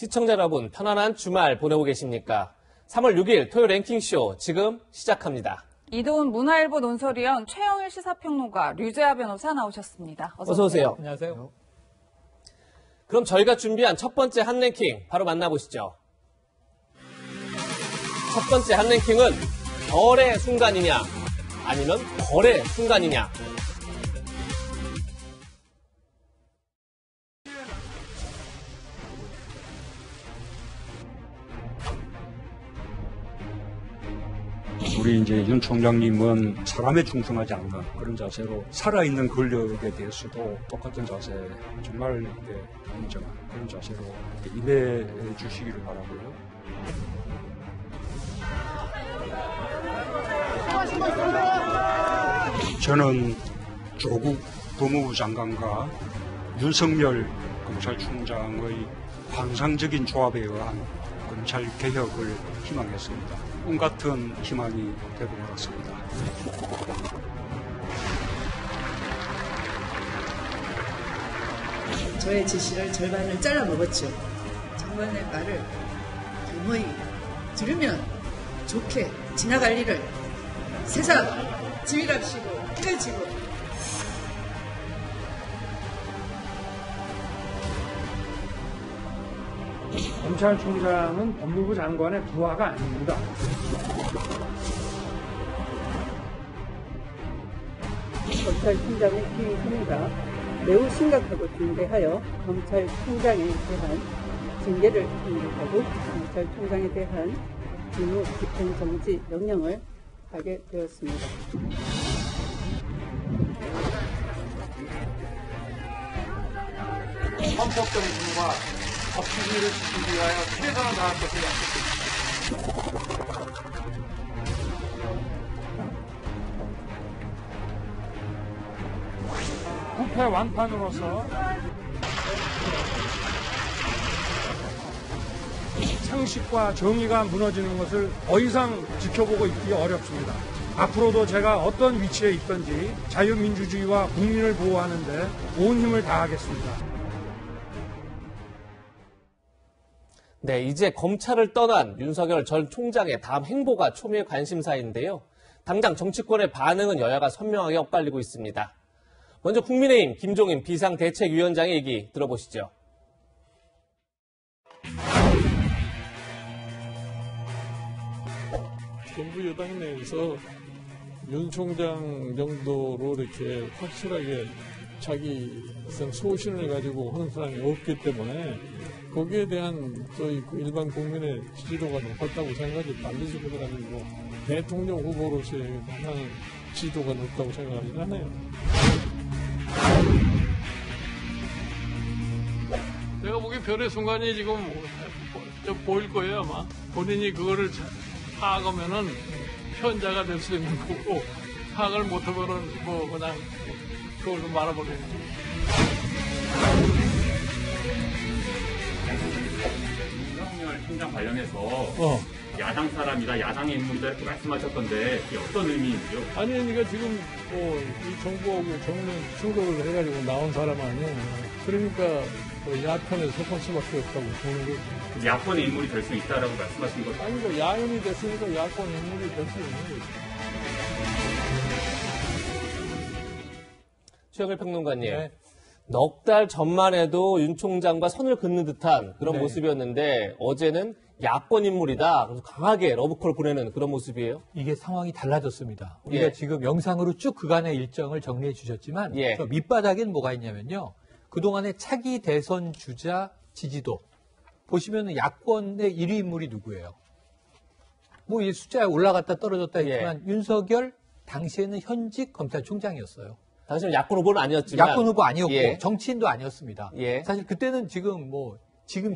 시청자 여러분, 편안한 주말 보내고 계십니까? 3월 6일 토요 랭킹쇼 지금 시작합니다. 이도훈 문화일보 논설위원, 최영일 시사평론가, 류재하 변호사 나오셨습니다. 어서 오세요. 안녕하세요. 그럼 저희가 준비한 첫 번째 핫랭킹 바로 만나보시죠. 첫 번째 핫랭킹은 별의 순간이냐 아니면 벌의 순간이냐. 우리 이제 윤 총장님은 사람에 충성하지 않는 그런 자세로 살아있는 권력에 대해서도 똑같은 자세, 정말 인정한 그런 자세로 임해 주시기를 바라고요. 저는 조국 법무부 장관과 윤석열 검찰총장의 환상적인 조합에 의한 검찰 개혁을 희망했습니다. 꿈 같은 희망이 되고 말았습니다. 저의 지시를 절반을 잘라 먹었죠. 장관의 말을 겸허히 들으면 좋게 지나갈 일을 세상 지휘랍시고 해지고 검찰총장은 법무부 장관의 부하가 아닙니다. 검찰총장의 기획 행위가 매우 심각하고 중대하여 검찰총장에 대한 징계를 선고하고 검찰총장에 대한 직무 집행 정지 명령을 하게 되었습니다. 헌법 정신과 법치주의를 지키기 위하여 최선을 다할 것을 약속드립니다. 부패 완판으로서 상식과 정의가 무너지는 것을 더 이상 지켜보고 있기 어렵습니다. 앞으로도 제가 어떤 위치에 있든지 자유민주주의와 국민을 보호하는 데 온 힘을 다하겠습니다. 네, 이제 검찰을 떠난 윤석열 전 총장의 다음 행보가 초미의 관심사인데요. 당장 정치권의 반응은 여야가 선명하게 엇갈리고 있습니다. 먼저 국민의힘 김종인 비상대책위원장의 얘기 들어보시죠. 정부 여당 내에서 윤 총장 정도로 이렇게 확실하게 자기 소신을 가지고 하는 사람이 없기 때문에 거기에 대한 저희 일반 국민의 지지도가 높았다고 생각하지 반드시 그건 아니고 대통령 후보로서의 하나는 지지도가 높다고 생각하진 않아요. 내가 보기엔 별의 순간이 지금 좀 보일 거예요 아마. 본인이 그거를 파악하면은 현자가 될 수 있는 거고 파악을 못하면은 뭐 그냥 그걸로 말아버리는 거예요. 윤석열 총장 관련해서 야당 사람이다, 야당의 인물이다 이렇게 말씀하셨던데 이게 어떤 의미인지요? 아니 그러니까 지금 이 정부하고 정면 충돌을 해가지고 나온 사람 아니에요. 그러니까 야권에 속할 수밖에 없다고 보는 거죠. 야권의 인물이 될 수 있다라고 말씀하신 거죠? 아니 그 야인이 됐으니까 야권 인물이 될 수 있는 거죠. 최영일 평론가님. 네. 넉 달 전만 해도 윤 총장과 선을 긋는 듯한 그런 네. 모습이었는데 어제는 야권 인물이다. 그래서 강하게 러브콜 보내는 그런 모습이에요. 이게 상황이 달라졌습니다. 우리가 예. 지금 영상으로 쭉 그간의 일정을 정리해 주셨지만 예. 저 밑바닥엔 뭐가 있냐면요. 그동안의 차기 대선 주자 지지도 보시면 야권의 1위 인물이 누구예요? 뭐 이 숫자에 올라갔다 떨어졌다 했지만 윤석열 당시에는 현직 검찰총장이었어요. 당시는 야권 후보는 아니었지만 야권 후보 아니었고 예. 정치인도 아니었습니다. 예. 사실 그때는 지금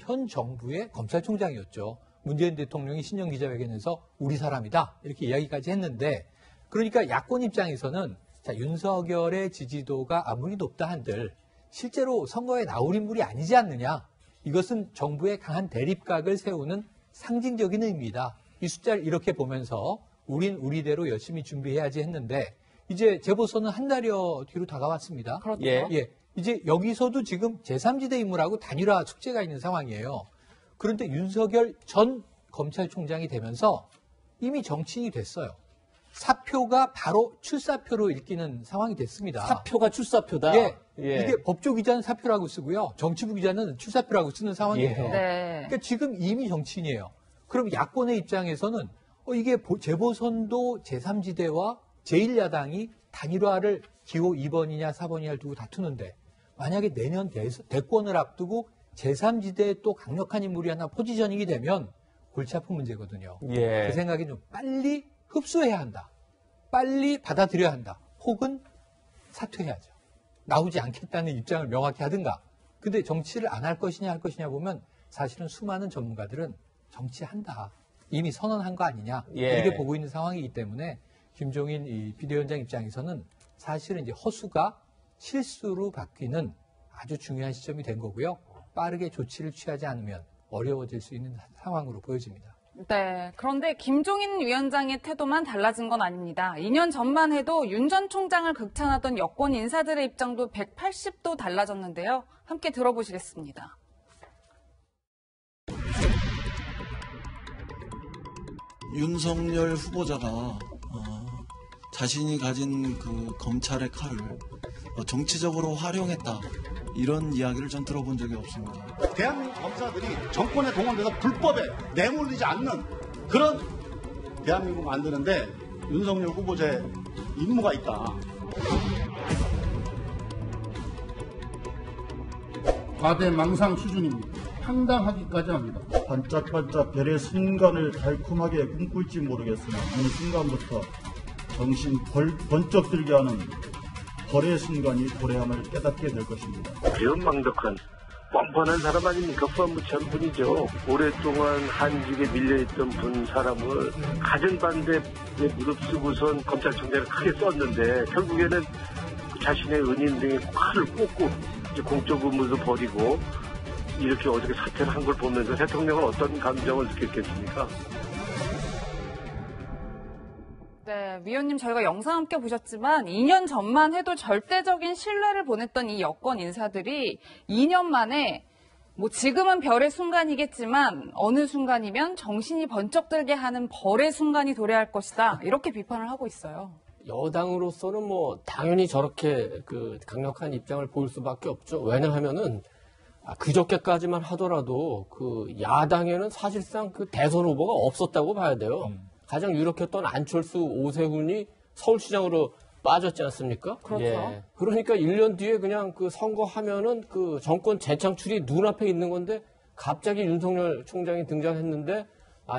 현 정부의 검찰총장이었죠. 문재인 대통령이 신년 기자회견에서 우리 사람이다 이렇게 이야기까지 했는데 그러니까 야권 입장에서는 자, 윤석열의 지지도가 아무리 높다 한들 실제로 선거에 나올 인물이 아니지 않느냐. 이것은 정부의 강한 대립각을 세우는 상징적인 의미다. 이 숫자를 이렇게 보면서 우린 우리대로 열심히 준비해야지 했는데 이제 재보선은 한 달여 뒤로 다가왔습니다. 그렇죠. 예. 이제 여기서도 지금 제3지대 인물하고 단일화 숙제가 있는 상황이에요. 그런데 윤석열 전 검찰총장이 되면서 이미 정치인이 됐어요. 사표가 바로 출사표로 읽히는 상황이 됐습니다. 사표가 출사표다. 예, 예. 이게 법조 기자는 사표라고 쓰고요. 정치부 기자는 출사표라고 쓰는 상황이에요. 예. 네. 그러니까 지금 이미 정치인이에요. 그럼 야권의 입장에서는 이게 재보선도 제3지대와 제1야당이 단일화를 기호 2번이냐 4번이냐를 두고 다투는데 만약에 내년 대권을 앞두고 제3지대에 또 강력한 인물이 하나 포지셔닝이 되면 골치 아픈 문제거든요. 예. 제 생각에는 좀 빨리 흡수해야 한다. 빨리 받아들여야 한다. 혹은 사퇴해야죠. 나오지 않겠다는 입장을 명확히 하든가. 근데 정치를 안 할 것이냐 할 것이냐 보면 사실은 수많은 전문가들은 정치한다. 이미 선언한 거 아니냐. 예. 이렇게 보고 있는 상황이기 때문에 김종인 이 비대위원장 입장에서는 사실은 이제 허수가 실수로 바뀌는 아주 중요한 시점이 된 거고요. 빠르게 조치를 취하지 않으면 어려워질 수 있는 상황으로 보여집니다. 네. 그런데 김종인 위원장의 태도만 달라진 건 아닙니다. 2년 전만 해도 윤 전 총장을 극찬하던 여권 인사들의 입장도 180도 달라졌는데요. 함께 들어보시겠습니다. 윤석열 후보자가 자신이 가진 그 검찰의 칼을 정치적으로 활용했다. 이런 이야기를 전 들어본 적이 없습니다. 대한민국 검사들이 정권에 동원돼서 불법에 내몰리지 않는 그런 대한민국 만드는데 윤석열 후보자의 임무가 있다. 과대망상 수준입니다. 황당하기까지 합니다. 반짝반짝 별의 순간을 달콤하게 꿈꿀지 모르겠으나 어느 순간부터 정신 번쩍 들게 하는 벌의 순간이 도래함을 깨닫게 될 것입니다. 배은망덕한 뻔뻔한 사람 아닙니까? 후한무치한 분이죠. 오랫동안 한직에 밀려있던 사람을 가진 반대에 무릅쓰고선 검찰총장을 크게 썼는데 결국에는 자신의 은인 등의 칼을 꽂고 공적 의무도 버리고 이렇게 어저께 사퇴를 한 걸 보면서 대통령은 어떤 감정을 느꼈겠습니까? 네, 위원님 저희가 영상 함께 보셨지만 2년 전만 해도 절대적인 신뢰를 보냈던 이 여권 인사들이 2년 만에 뭐 지금은 별의 순간이겠지만 어느 순간이면 정신이 번쩍 들게 하는 벌의 순간이 도래할 것이다. 이렇게 비판을 하고 있어요. 여당으로서는 뭐 당연히 저렇게 그 강력한 입장을 보일 수밖에 없죠. 왜냐하면은 그저께까지만 하더라도 그 야당에는 사실상 그 대선 후보가 없었다고 봐야 돼요. 가장 유력했던 안철수, 오세훈이 서울시장으로 빠졌지 않습니까? 그렇죠. 예. 그러니까 1년 뒤에 그냥 그 선거하면은 그 정권 재창출이 눈앞에 있는 건데 갑자기 윤석열 총장이 등장했는데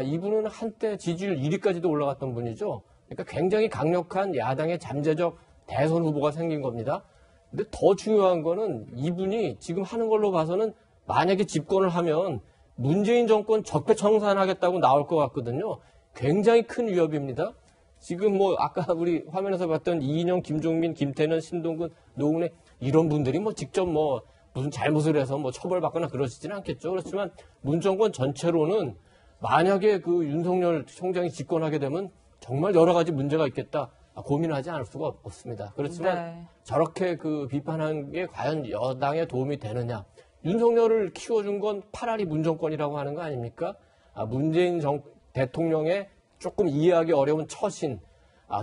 이분은 한때 지지율 1위까지도 올라갔던 분이죠. 그러니까 굉장히 강력한 야당의 잠재적 대선 후보가 생긴 겁니다. 근데 더 중요한 거는 이분이 지금 하는 걸로 봐서는 만약에 집권을 하면 문재인 정권 적폐청산하겠다고 나올 것 같거든요. 굉장히 큰 위협입니다. 지금 뭐 아까 우리 화면에서 봤던 이인영, 김종민, 김태년, 신동근, 노웅래 이런 분들이 뭐 직접 뭐 무슨 잘못을 해서 뭐 처벌받거나 그러시지는 않겠죠. 그렇지만 문 정권 전체로는 만약에 그 윤석열 총장이 집권하게 되면 정말 여러 가지 문제가 있겠다. 고민하지 않을 수가 없습니다. 그렇지만 네. 저렇게 그 비판한 게 과연 여당에 도움이 되느냐. 윤석열을 키워준 건 파라리 문정권이라고 하는 거 아닙니까? 문재인 대통령의 조금 이해하기 어려운 처신,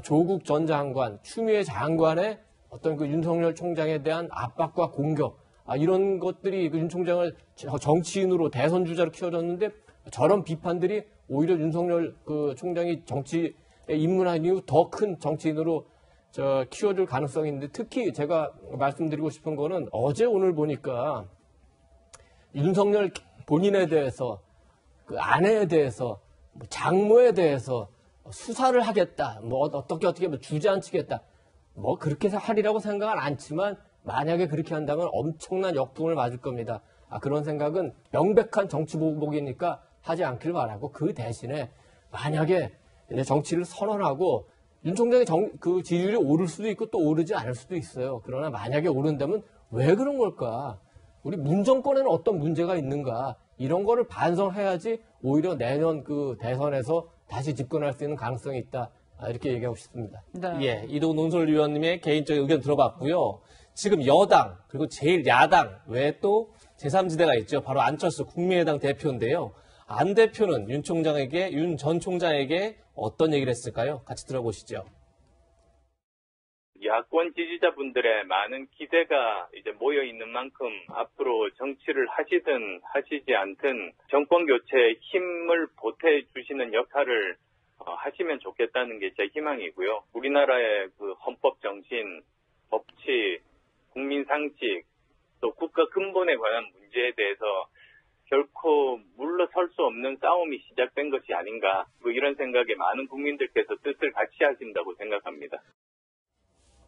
조국 전 장관, 추미애 장관의 어떤 그 윤석열 총장에 대한 압박과 공격, 이런 것들이 그 윤 총장을 정치인으로 대선 주자로 키워줬는데 저런 비판들이 오히려 윤석열 그 총장이 정치에 입문한 이후 더 큰 정치인으로 키워줄 가능성이 있는데 특히 제가 말씀드리고 싶은 거는 어제 오늘 보니까 윤석열 본인에 대해서 그 아내에 대해서 장모에 대해서 수사를 하겠다. 뭐 어떻게 뭐 주저앉히겠다. 뭐 그렇게 하리라고 생각은 않지만 만약에 그렇게 한다면 엄청난 역풍을 맞을 겁니다. 그런 생각은 명백한 정치 보복이니까 하지 않길 바라고 그 대신에 만약에 정치를 선언하고 윤 총장의 그 지지율이 오를 수도 있고 또 오르지 않을 수도 있어요. 그러나 만약에 오른다면 왜 그런 걸까? 우리 문 정권에는 어떤 문제가 있는가? 이런 거를 반성해야지 오히려 내년 그 대선에서 다시 집권할 수 있는 가능성이 있다. 이렇게 얘기하고 싶습니다. 네. 예, 이동훈 논설위원님의 개인적인 의견 들어봤고요. 지금 여당 그리고 제1야당 외에 또 제3지대가 있죠. 바로 안철수 국민의당 대표인데요. 안 대표는 윤 전 총장에게 어떤 얘기를 했을까요? 같이 들어보시죠. 야권 지지자분들의 많은 기대가 이제 모여 있는 만큼 앞으로 정치를 하시든 하시지 않든 정권 교체에 힘을 보태 주시는 역할을 하시면 좋겠다는 게 제 희망이고요. 우리나라의 그 헌법 정신, 법치, 국민 상식, 또 국가 근본에 관한 문제에 대해서 결코 물러설 수 없는 싸움이 시작된 것이 아닌가, 이런 생각에 많은 국민들께서 뜻을 같이 하신다고 생각합니다.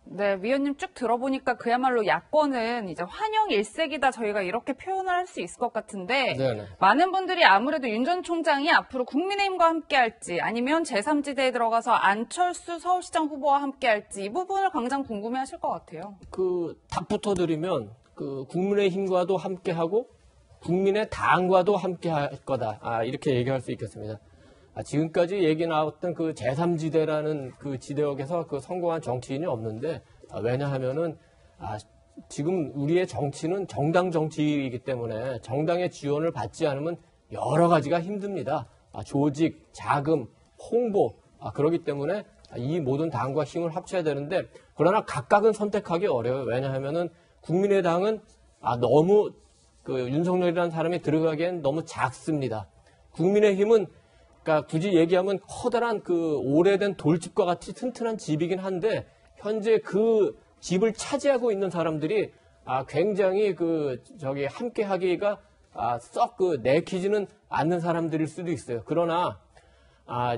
네, 위원님 쭉 들어보니까 그야말로 야권은 이제 환영 일색이다, 저희가 이렇게 표현을 할 수 있을 것 같은데, 네네. 많은 분들이 아무래도 윤 전 총장이 앞으로 국민의힘과 함께 할지, 아니면 제3지대에 들어가서 안철수 서울시장 후보와 함께 할지, 이 부분을 가장 궁금해 하실 것 같아요. 답부터 드리면, 국민의힘과도 함께 하고, 국민의당과도 함께 할 거다. 이렇게 얘기할 수 있겠습니다. 지금까지 얘기 나왔던 그 제3지대라는 그 지대역에서 그 성공한 정치인이 없는데, 왜냐하면은, 지금 우리의 정치는 정당 정치이기 때문에 정당의 지원을 받지 않으면 여러 가지가 힘듭니다. 조직, 자금, 홍보, 그렇기 때문에 이 모든 당과 힘을 합쳐야 되는데, 그러나 각각은 선택하기 어려워요. 왜냐하면은 국민의당은 너무 윤석열이라는 사람이 들어가기엔 너무 작습니다. 국민의힘은 그러니까 굳이 얘기하면 커다란 오래된 돌집과 같이 튼튼한 집이긴 한데, 현재 그 집을 차지하고 있는 사람들이 굉장히 함께 하기가 썩 내키지는 않는 사람들일 수도 있어요. 그러나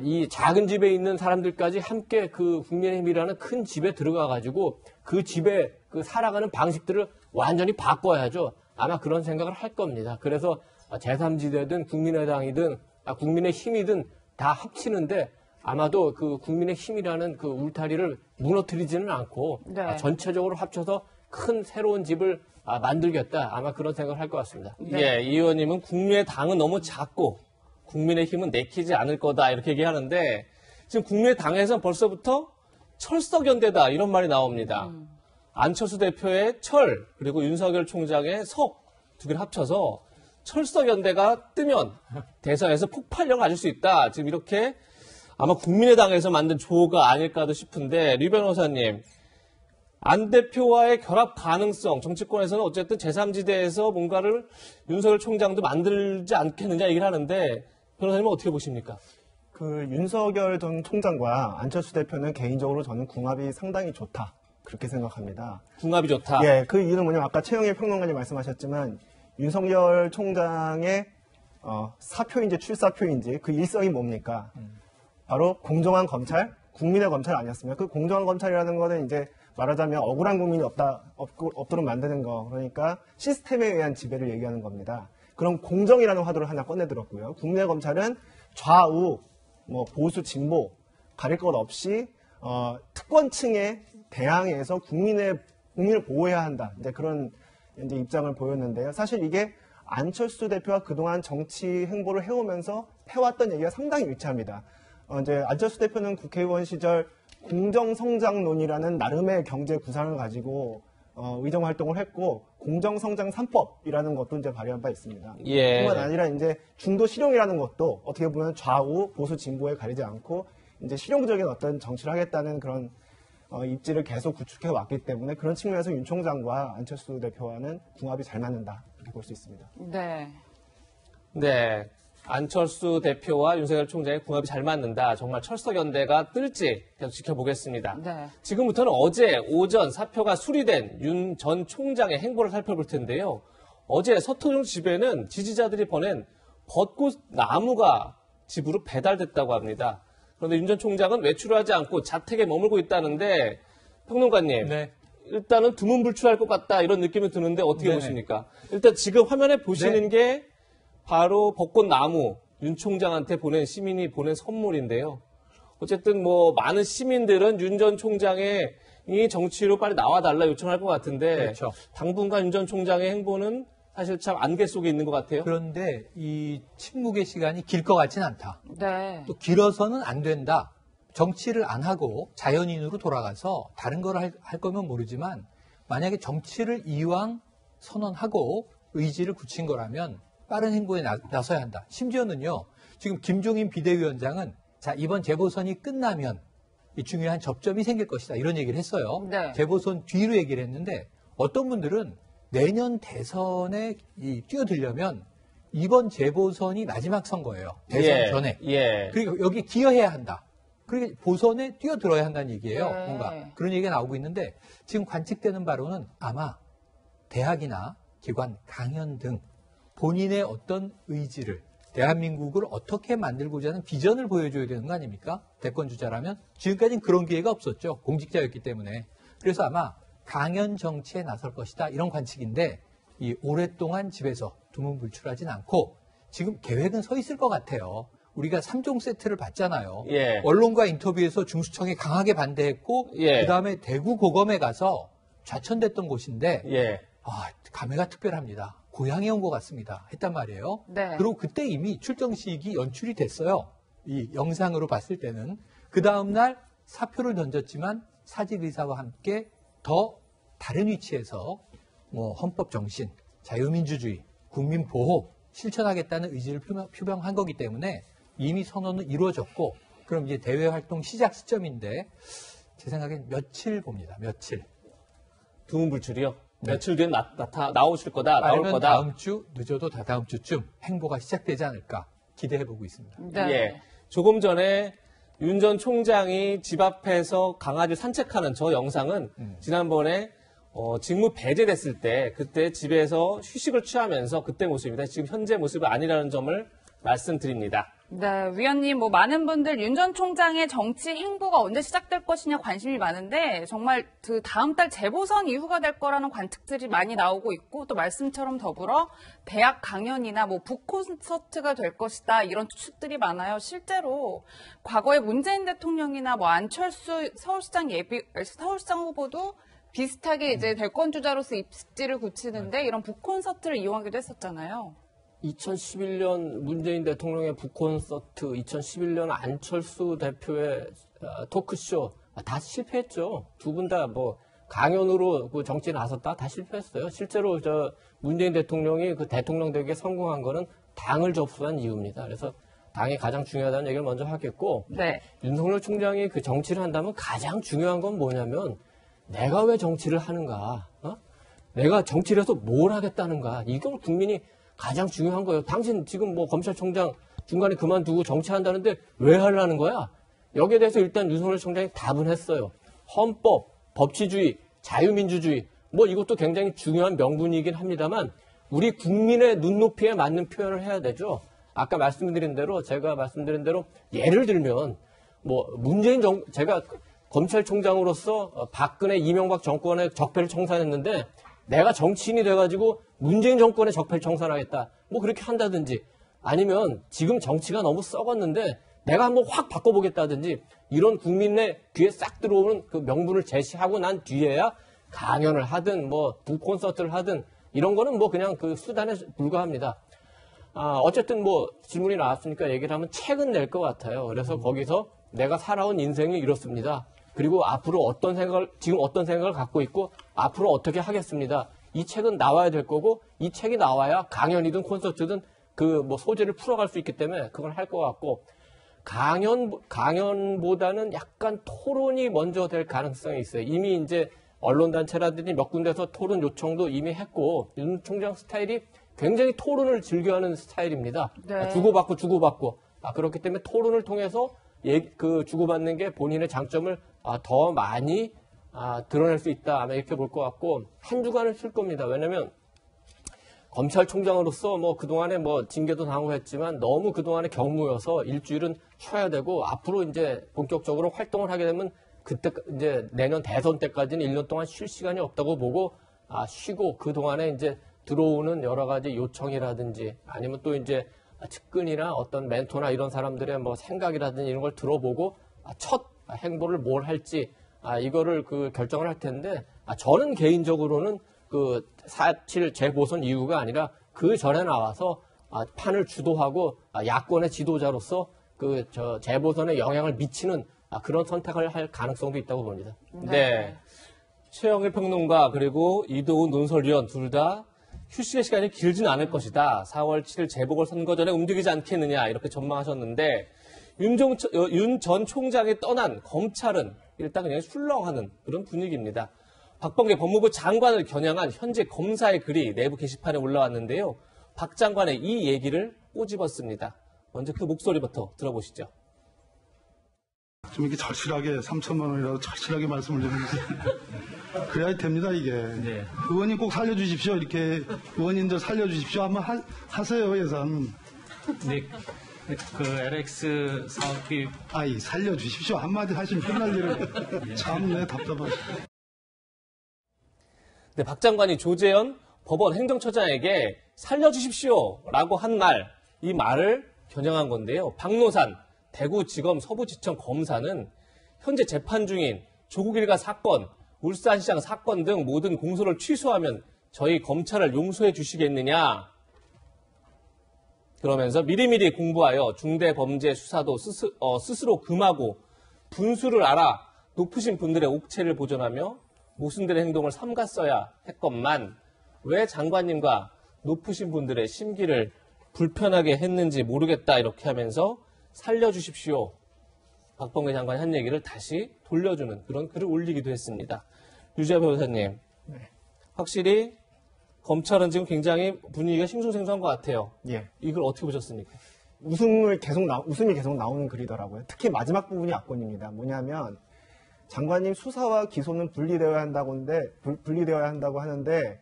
이 작은 집에 있는 사람들까지 함께 국민의힘이라는 큰 집에 들어가 가지고 그 집에 살아가는 방식들을 완전히 바꿔야죠. 아마 그런 생각을 할 겁니다. 그래서 제3지대든 국민의당이든 국민의힘이든 다 합치는데, 아마도 국민의힘이라는 울타리를 무너뜨리지는 않고, 네. 전체적으로 합쳐서 큰 새로운 집을 만들겠다. 아마 그런 생각을 할 것 같습니다. 네. 예, 이 의원님은 국민의당은 너무 작고 국민의힘은 내키지 않을 거다, 이렇게 얘기하는데, 지금 국민의당에서는 벌써부터 철석연대다, 이런 말이 나옵니다. 안철수 대표의 철, 그리고 윤석열 총장의 석, 두 개를 합쳐서 철석연대가 뜨면 대선에서 폭발력을 가질 수 있다. 지금 이렇게 아마 국민의당에서 만든 조가 아닐까도 싶은데, 류 변호사님, 안 대표와의 결합 가능성, 정치권에서는 어쨌든 제3지대에서 뭔가를 윤석열 총장도 만들지 않겠느냐 얘기를 하는데, 변호사님은 어떻게 보십니까? 윤석열 전 총장과 안철수 대표는 개인적으로 저는 궁합이 상당히 좋다, 그렇게 생각합니다. 궁합이 좋다? 예, 그 이유는 뭐냐면 아까 최영일 평론가님 말씀하셨지만, 윤석열 총장의 사표인지 출사표인지 그 일성이 뭡니까? 바로 공정한 검찰, 국민의 검찰 아니었습니까? 그 공정한 검찰이라는 거는 이제 말하자면 억울한 국민이 없도록 만드는 거, 그러니까 시스템에 의한 지배를 얘기하는 겁니다. 그럼 공정이라는 화두를 하나 꺼내들었고요. 국민의 검찰은 좌우, 보수, 진보 가릴 것 없이 특권층에 대항해서 국민을 보호해야 한다. 이제 그런 입장을 보였는데요. 사실 이게 안철수 대표가 그동안 정치 행보를 해오면서 해왔던 얘기가 상당히 일치합니다. 이제 안철수 대표는 국회의원 시절 공정성장론이라는 나름의 경제 구상을 가지고 의정 활동을 했고, 공정성장 3법이라는 것도 이제 발의한 바 있습니다. 예. 뿐만 아니라 이제 중도 실용이라는 것도 어떻게 보면 좌우, 보수, 진보에 가리지 않고 이제 실용적인 어떤 정치를 하겠다는 그런 입지를 계속 구축해 왔기 때문에, 그런 측면에서 윤 총장과 안철수 대표와는 궁합이 잘 맞는다, 이렇게 볼 수 있습니다. 네. 네. 안철수 대표와 윤석열 총장의 궁합이 잘 맞는다. 정말 철석연대가 뜰지 계속 지켜보겠습니다. 네. 지금부터는 어제 오전 사표가 수리된 윤 전 총장의 행보를 살펴볼 텐데요. 어제 서초동 집에는 지지자들이 보낸 벚꽃 나무가 집으로 배달됐다고 합니다. 그런데 윤 전 총장은 외출하지 않고 자택에 머물고 있다는데, 평론가님, 네. 일단은 두문불출할 것 같다, 이런 느낌이 드는데 어떻게 네네. 보십니까? 일단 지금 화면에 보시는 게 바로 벚꽃나무, 윤 총장한테 시민이 보낸 선물인데요. 어쨌든 많은 시민들은 윤 전 총장의 이 정치로 빨리 나와달라 요청할 것 같은데, 그렇죠. 당분간 윤 전 총장의 행보는 사실 참 안개 속에 있는 것 같아요. 그런데 이 침묵의 시간이 길 것 같진 않다. 네. 또 길어서는 안 된다. 정치를 안 하고 자연인으로 돌아가서 다른 걸 할 거면 모르지만, 만약에 정치를 이왕 선언하고 의지를 굳힌 거라면 빠른 행보에 나서야 한다. 심지어는요, 지금 김종인 비대위원장은 자, 이번 재보선이 끝나면 이 중요한 접점이 생길 것이다. 이런 얘기를 했어요. 네. 재보선 뒤로 얘기를 했는데 어떤 분들은 내년 대선에 뛰어들려면 이번 재보선이 마지막 선거예요. 대선 전에. 그리고 여기 기여해야 한다. 그리고 보선에 뛰어들어야 한다는 얘기예요. 뭔가 그런 얘기가 나오고 있는데 지금 관측되는 바로는 아마 대학이나 기관, 강연 등 본인의 어떤 의지를 대한민국을 어떻게 만들고자 하는 비전을 보여줘야 되는 거 아닙니까? 대권 주자라면 지금까지는 그런 기회가 없었죠. 공직자였기 때문에. 그래서 아마 강연 정치에 나설 것이다. 이런 관측인데 이 오랫동안 집에서 두문불출하진 않고 지금 계획은 서 있을 것 같아요. 우리가 3종 세트를 봤잖아요. 언론과 인터뷰에서 중수청에 강하게 반대했고 그다음에 대구 고검에 가서 좌천됐던 곳인데 감회가 특별합니다. 고향에 온 것 같습니다. 했단 말이에요. 네. 그리고 그때 이미 출정식이 연출이 됐어요. 이 영상으로 봤을 때는. 그 다음날 사표를 던졌지만 사직 의사와 함께 더 다른 위치에서 뭐 헌법 정신, 자유민주주의, 국민 보호 실천하겠다는 의지를 표명한 거기 때문에 이미 선언은 이루어졌고 그럼 이제 대외 활동 시작 시점인데 제 생각엔 며칠 봅니다. 며칠. 두문불출이요? 며칠 뒤에 나오실 거다, 나올 아니면 거다. 다음 주, 늦어도 다다음 주쯤 행보가 시작되지 않을까 기대해보고 있습니다. 예. 조금 전에 윤 전 총장이 집 앞에서 강아지 산책하는 저 영상은 지난번에 직무 배제됐을 때 그때 집에서 휴식을 취하면서 그때 모습입니다. 지금 현재 모습이 아니라는 점을 말씀드립니다. 네, 위원님, 많은 분들 윤 전 총장의 정치 행보가 언제 시작될 것이냐 관심이 많은데 정말 그 다음 달 재보선 이후가 될 거라는 관측들이 많이 나오고 있고 또 말씀처럼 더불어 대학 강연이나 북콘서트가 될 것이다 이런 추측들이 많아요. 실제로 과거에 문재인 대통령이나 안철수 서울시장 후보도 비슷하게 이제 대권 주자로서 입지를 굳히는데 이런 북콘서트를 이용하기도 했었잖아요. 2011년 문재인 대통령의 북콘서트, 2011년 안철수 대표의 토크쇼 다 실패했죠. 두 분 다 강연으로 그 정치에 나섰다 다 실패했어요. 실제로 문재인 대통령이 그 대통령 되기에 성공한 거는 당을 접수한 이유입니다. 그래서 당이 가장 중요하다는 얘기를 먼저 하겠고 윤석열 총장이 그 정치를 한다면 가장 중요한 건 뭐냐면 내가 왜 정치를 하는가? 내가 정치를 해서 뭘 하겠다는가? 이걸 국민이 가장 중요한 거예요. 당신 지금 검찰총장 중간에 그만두고 정치한다는데 왜 하려는 거야? 여기에 대해서 일단 윤석열 총장이 답은 했어요. 헌법, 법치주의, 자유민주주의 이것도 굉장히 중요한 명분이긴 합니다만 우리 국민의 눈높이에 맞는 표현을 해야 되죠. 아까 제가 말씀드린 대로 예를 들면 제가 검찰총장으로서 박근혜, 이명박 정권의 적폐를 청산했는데 내가 정치인이 돼가지고 문재인 정권의 적폐를 청산하겠다. 그렇게 한다든지 아니면 지금 정치가 너무 썩었는데 내가 한번 확 바꿔보겠다든지 이런 국민의 귀에 싹 들어오는 그 명분을 제시하고 난 뒤에야 강연을 하든 북콘서트를 하든 이런 거는 그냥 그 수단에 불과합니다. 어쨌든 질문이 나왔으니까 얘기를 하면 책은 낼 것 같아요. 그래서 거기서 내가 살아온 인생이 이렇습니다. 그리고 앞으로 지금 어떤 생각을 갖고 있고 앞으로 어떻게 하겠습니다. 이 책은 나와야 될 거고 이 책이 나와야 강연이든 콘서트든 소재를 풀어갈 수 있기 때문에 그걸 할 것 같고 강연보다는 약간 토론이 먼저 될 가능성이 있어요. 이미 이제 언론단체라든지 몇 군데서 토론 요청도 이미 했고 윤 총장 스타일이 굉장히 토론을 즐겨하는 스타일입니다. 주고받고 그렇기 때문에 토론을 통해서 주고받는 게 본인의 장점을 더 많이 드러낼 수 있다. 아마 이렇게 볼 것 같고 한 주간을 쓸 겁니다. 왜냐하면 검찰총장으로서 그동안에 징계도 당하고 했지만 너무 그동안에 경무여서 일주일은 쉬어야 되고 앞으로 이제 본격적으로 활동을 하게 되면 그때 이제 내년 대선 때까지는 1년 동안 쉴 시간이 없다고 보고 쉬고 그동안에 이제 들어오는 여러 가지 요청이라든지 아니면 또 이제 측근이나 어떤 멘토나 이런 사람들의 생각이라든지 이런 걸 들어보고 첫 행보를 뭘 할지 이거를 결정을 할 텐데 저는 개인적으로는 사실 재보선 이유가 아니라 그 전에 나와서 판을 주도하고 야권의 지도자로서 재보선에 영향을 미치는 그런 선택을 할 가능성도 있다고 봅니다. 네. 최영일 평론가 그리고 이도훈 논설위원 둘 다 휴식의 시간이 길지는 않을 것이다. 4월 7일 재보궐선거 전에 움직이지 않겠느냐 이렇게 전망하셨는데 윤 전 총장이 떠난 검찰은 일단 그냥 술렁하는 그런 분위기입니다. 박범계 법무부 장관을 겨냥한 현재 검사의 글이 내부 게시판에 올라왔는데요. 박 장관의 이 얘기를 꼬집었습니다. 먼저 그 목소리부터 들어보시죠. 좀 이렇게 절실하게 3천만 원이라도 절실하게 말씀을 드리는데 그래야 됩니다 이게. 네. 의원님 꼭 살려주십시오. 이렇게 의원님들 살려주십시오. 한번 하세요 예산. 네. 그 LX 사업비 살려주십시오. 한마디 하시면 끝날 일을 참 답답하시네. 네, 박 장관이 조재현 법원 행정처장에게 살려주십시오라고 한 말, 이 말을 겨냥한 건데요. 박노산 대구지검 서부지청 검사는 현재 재판 중인 조국 일가 사건, 울산시장 사건 등 모든 공소를 취소하면 저희 검찰을 용서해 주시겠느냐. 그러면서 미리미리 공부하여 중대범죄 수사도 스스로 금하고 분수를 알아 높으신 분들의 옥체를 보존하며 모순들의 행동을 삼갔어야 했건만 왜 장관님과 높으신 분들의 심기를 불편하게 했는지 모르겠다 이렇게 하면서 살려주십시오. 박범계 장관이 한 얘기를 다시 돌려주는 그런 글을 올리기도 했습니다. 유지아 변호사님, 확실히 검찰은 지금 굉장히 분위기가 싱숭생숭한 것 같아요. 예. 이걸 어떻게 보셨습니까? 웃음이 계속 나오는 글이더라고요. 특히 마지막 부분이 압권입니다. 뭐냐면 장관님 수사와 기소는 분리되어야 한다고 하는데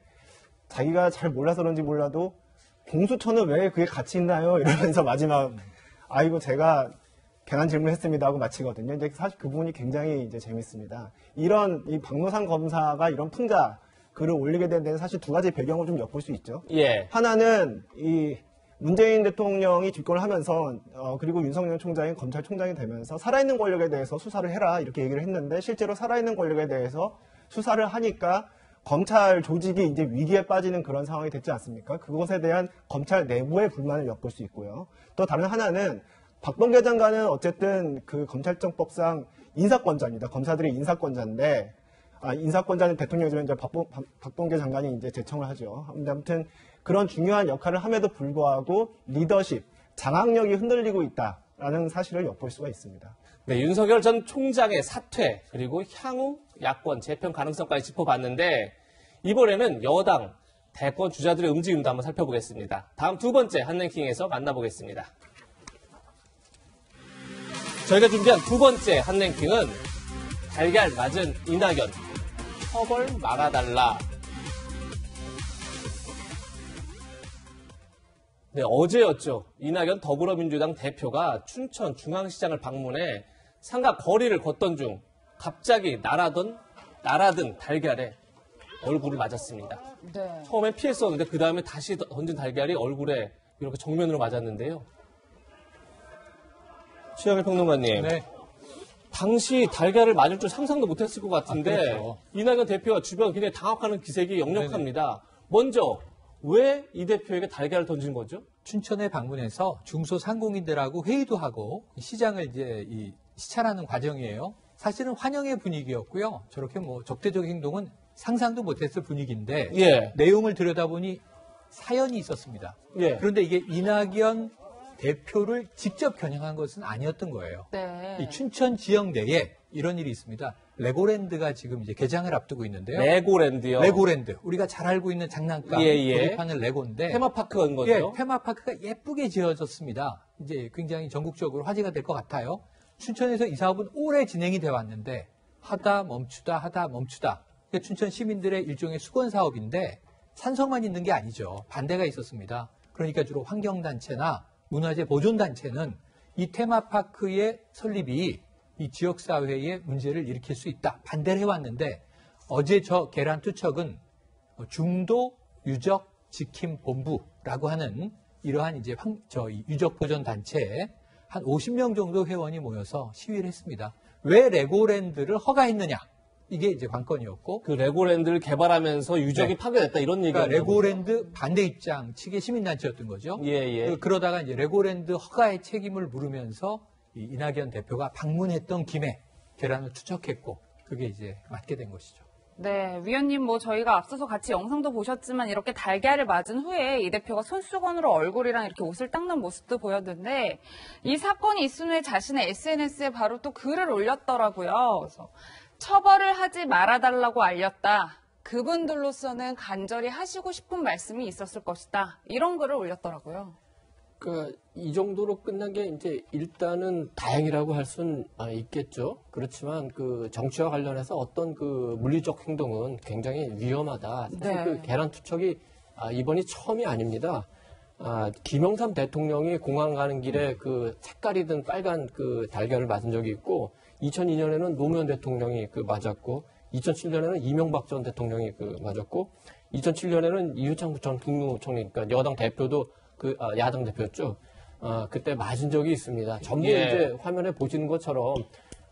자기가 잘 몰라서 그런지 몰라도 공수처는 왜 그게 같이 있나요? 이러면서 마지막 아이고 제가 괜한 질문을 했습니다 하고 마치거든요. 이제 사실 그 부분이 굉장히 이제 재밌습니다. 이 박노산 검사가 이런 풍자 글을 올리게 된 데는 사실 두 가지 배경을 좀 엿볼 수 있죠. 예. 하나는 이 문재인 대통령이 집권을 하면서 그리고 윤석열 총장이 검찰총장이 되면서 살아있는 권력에 대해서 수사를 해라 이렇게 얘기를 했는데 실제로 살아있는 권력에 대해서 수사를 하니까 검찰 조직이 이제 위기에 빠지는 그런 상황이 됐지 않습니까? 그것에 대한 검찰 내부의 불만을 엿볼 수 있고요. 또 다른 하나는 박범계 장관은 어쨌든 그 검찰청법상 인사권자입니다. 검사들의 인사권자인데 인사권자는 대통령이지만 이제 박범계 장관이 이제 제청을 하죠. 아무튼 그런 중요한 역할을 함에도 불구하고 리더십, 장악력이 흔들리고 있다라는 사실을 엿볼 수가 있습니다. 네, 윤석열 전 총장의 사퇴 그리고 향후 야권 재편 가능성까지 짚어봤는데 이번에는 여당 대권 주자들의 움직임도 한번 살펴보겠습니다. 다음 두 번째 한랭킹에서 만나보겠습니다. 저희가 준비한 두 번째 한랭킹은 달걀 맞은 이낙연, 처벌 말아달라. 네, 어제였죠. 이낙연 더불어민주당 대표가 춘천 중앙시장을 방문해 상가 거리를 걷던 중 갑자기 날아든 달걀에 얼굴을 맞았습니다. 네. 처음엔 피했었는데 그 다음에 다시 던진 달걀이 얼굴에 이렇게 정면으로 맞았는데요. 최영일 평론가님. 네. 당시 달걀을 맞을 줄 상상도 못했을 것 같은데 그렇죠. 이낙연 대표가 주변 굉장히 당혹하는 기색이 역력합니다. 먼저 왜 이 대표에게 달걀을 던진 거죠? 춘천에 방문해서 중소상공인들하고 회의도 하고 시장을 이제 시찰하는 과정이에요. 사실은 환영의 분위기였고요. 저렇게 뭐 적대적 행동은 상상도 못했을 분위기인데 예. 내용을 들여다보니 사연이 있었습니다. 예. 그런데 이게 이낙연 대표를 직접 겨냥한 것은 아니었던 거예요. 네. 이 춘천 지역 내에 이런 일이 있습니다. 레고랜드가 지금 이제 개장을 앞두고 있는데요. 레고랜드요? 레고랜드. 우리가 잘 알고 있는 장난감 조립하는 레고인데. 테마파크인 거죠? 예, 테마파크가 예쁘게 지어졌습니다. 이제 굉장히 전국적으로 화제가 될 것 같아요. 춘천에서 이 사업은 오래 진행이 돼 왔는데 하다 멈추다. 그러니까 춘천 시민들의 일종의 수건 사업인데 찬성만 있는 게 아니죠. 반대가 있었습니다. 그러니까 주로 환경단체나 문화재 보존단체는 이 테마파크의 설립이 이 지역사회에 문제를 일으킬 수 있다. 반대를 해왔는데 어제 저 계란투척은 중도 유적 지킴 본부라고 하는 이러한 이제 유적 보존 단체에 한 50명 정도 회원이 모여서 시위를 했습니다. 왜 레고랜드를 허가했느냐? 이게 이제 관건이었고. 그 레고랜드를 개발하면서 유적이 네. 파괴됐다 이런 얘기가. 그러니까 레고랜드 반대 입장 측의 시민단체였던 거죠. 예. 그러다가 이제 레고랜드 허가의 책임을 물으면서 이 이낙연 대표가 방문했던 김에 계란을 투척했고 그게 이제 맞게 된 것이죠. 네, 위원님 뭐 저희가 앞서서 같이 영상도 보셨지만 이렇게 달걀을 맞은 후에 이 대표가 손수건으로 얼굴이랑 이렇게 옷을 닦는 모습도 보였는데 이 사건이 있은 후에 자신의 SNS에 바로 또 글을 올렸더라고요. 그래서 처벌을 하지 말아달라고 알렸다. 그분들로서는 간절히 하시고 싶은 말씀이 있었을 것이다. 이런 글을 올렸더라고요. 이 정도로 끝난 게 이제 일단은 다행이라고 할 수는 있겠죠. 그렇지만 그 정치와 관련해서 어떤 그 물리적 행동은 굉장히 위험하다. 사실 네. 그 계란 투척이 이번이 처음이 아닙니다. 김영삼 대통령이 공항 가는 길에 그 색깔이든 빨간 그 달걀을 맞은 적이 있고 2002년에는 노무현 대통령이 그 맞았고 2007년에는 이명박 전 대통령이 그 맞았고 2007년에는 이회창 전 국무총리 그러니까 여당 대표도 야당 대표였죠. 그때 맞은 적이 있습니다. 전부 이제 화면에 보시는 것처럼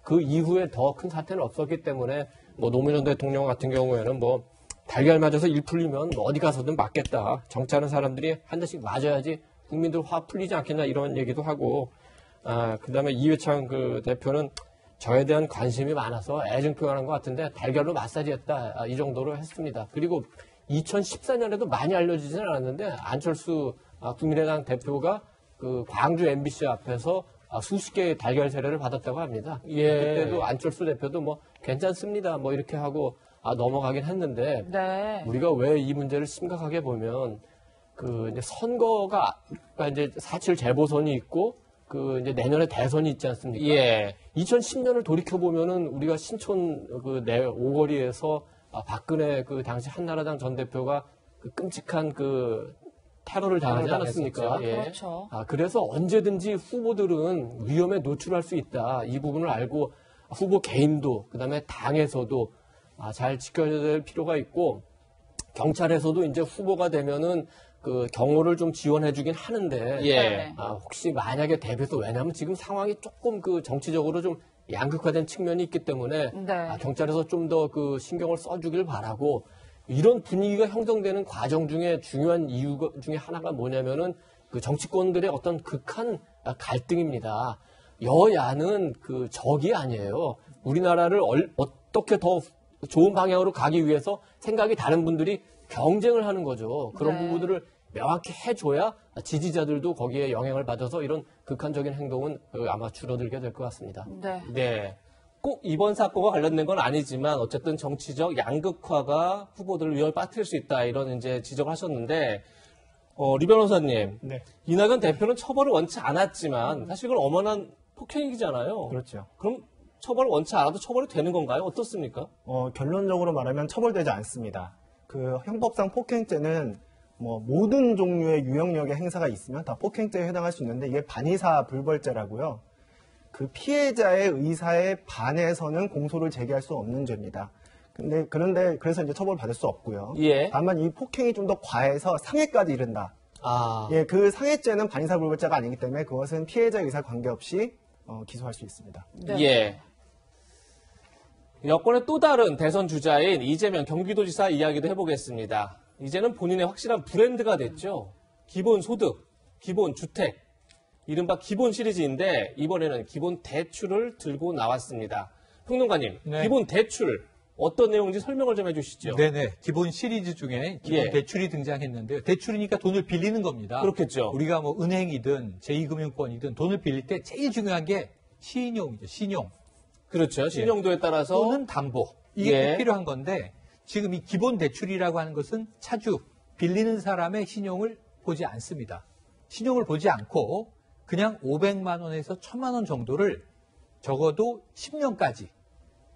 그 이후에 더 큰 사태는 없었기 때문에 뭐 노무현 전 대통령 같은 경우에는 뭐 달걀 맞아서 일 풀리면 뭐 어디 가서든 맞겠다. 정치하는 사람들이 한 대씩 맞아야지 국민들 화 풀리지 않겠냐 이런 얘기도 하고 그다음에 이회창 그 대표는 저에 대한 관심이 많아서 애정 표현한 것 같은데 달걀로 마사지했다 이 정도로 했습니다. 그리고 2014년에도 많이 알려지지는 않았는데 안철수 국민의당 대표가 그 광주 MBC 앞에서 수십 개의 달걀 세례를 받았다고 합니다. 그때도 안철수 대표도 뭐 괜찮습니다 뭐 이렇게 하고 넘어가긴 했는데 네. 우리가 왜 이 문제를 심각하게 보면 그 이제 선거가 이제 4.7 재보선이 있고 그 이제 내년에 대선이 있지 않습니까? 2010년을 돌이켜 보면은 우리가 신촌 그 내 오거리에서 박근혜 그 당시 한나라당 전 대표가 그 끔찍한 그 테러를 당하지 않았습니까? 그렇죠. 그래서 언제든지 후보들은 위험에 노출할 수 있다. 이 부분을 알고 후보 개인도 그다음에 당에서도 잘 지켜야 될 필요가 있고 경찰에서도 이제 후보가 되면은 그 경호를 좀 지원해주긴 하는데 혹시 만약에 대비해서 왜냐하면 지금 상황이 조금 그 정치적으로 좀 양극화된 측면이 있기 때문에 경찰에서 좀 더 그 신경을 써주길 바라고 이런 분위기가 형성되는 과정 중에 중요한 이유 중에 하나가 뭐냐면은 그 정치권들의 어떤 극한 갈등입니다. 여야는 그 적이 아니에요. 우리나라를 어떻게 더 좋은 방향으로 가기 위해서 생각이 다른 분들이 경쟁을 하는 거죠. 그런 부분들을 명확히 해줘야 지지자들도 거기에 영향을 받아서 이런 극한적인 행동은 아마 줄어들게 될 것 같습니다. 네. 꼭 이번 사건과 관련된 건 아니지만 어쨌든 정치적 양극화가 후보들을 위험에 빠뜨릴 수 있다 이런 이제 지적을 하셨는데 리 변호사님, 이낙연 대표는 처벌을 원치 않았지만 사실 그건 엄연한 폭행이잖아요. 그렇죠. 그럼 처벌을 원치 않아도 처벌이 되는 건가요? 어떻습니까? 결론적으로 말하면 처벌되지 않습니다. 그 형법상 폭행죄는 뭐 모든 종류의 유형력의 행사가 있으면 다 폭행죄에 해당할 수 있는데 이게 반의사 불벌죄라고요. 그 피해자의 의사에 반해서는 공소를 제기할 수 없는 죄입니다. 그런데 그래서 이제 처벌을 받을 수 없고요. 다만 이 폭행이 좀 더 과해서 상해까지 이른다. 그 상해죄는 반의사 불벌죄가 아니기 때문에 그것은 피해자 의사 관계없이 기소할 수 있습니다. 여권의 또 다른 대선 주자인 이재명 경기도지사 이야기도 해보겠습니다. 이제는 본인의 확실한 브랜드가 됐죠. 기본 소득, 기본 주택, 이른바 기본 시리즈인데 이번에는 기본 대출을 들고 나왔습니다. 평론가님, 기본 대출 어떤 내용인지 설명을 좀 해주시죠. 네네. 기본 시리즈 중에 기본 대출이 등장했는데요. 대출이니까 돈을 빌리는 겁니다. 그렇겠죠. 우리가 뭐 은행이든 제2금융권이든 돈을 빌릴 때 제일 중요한 게 신용이죠. 신용. 그렇죠. 신용도에 따라서 또는 담보. 이게 꼭 필요한 건데 지금 이 기본 대출이라고 하는 것은 차주, 빌리는 사람의 신용을 보지 않습니다. 신용을 보지 않고 그냥 500만 원에서 1000만 원 정도를 적어도 10년까지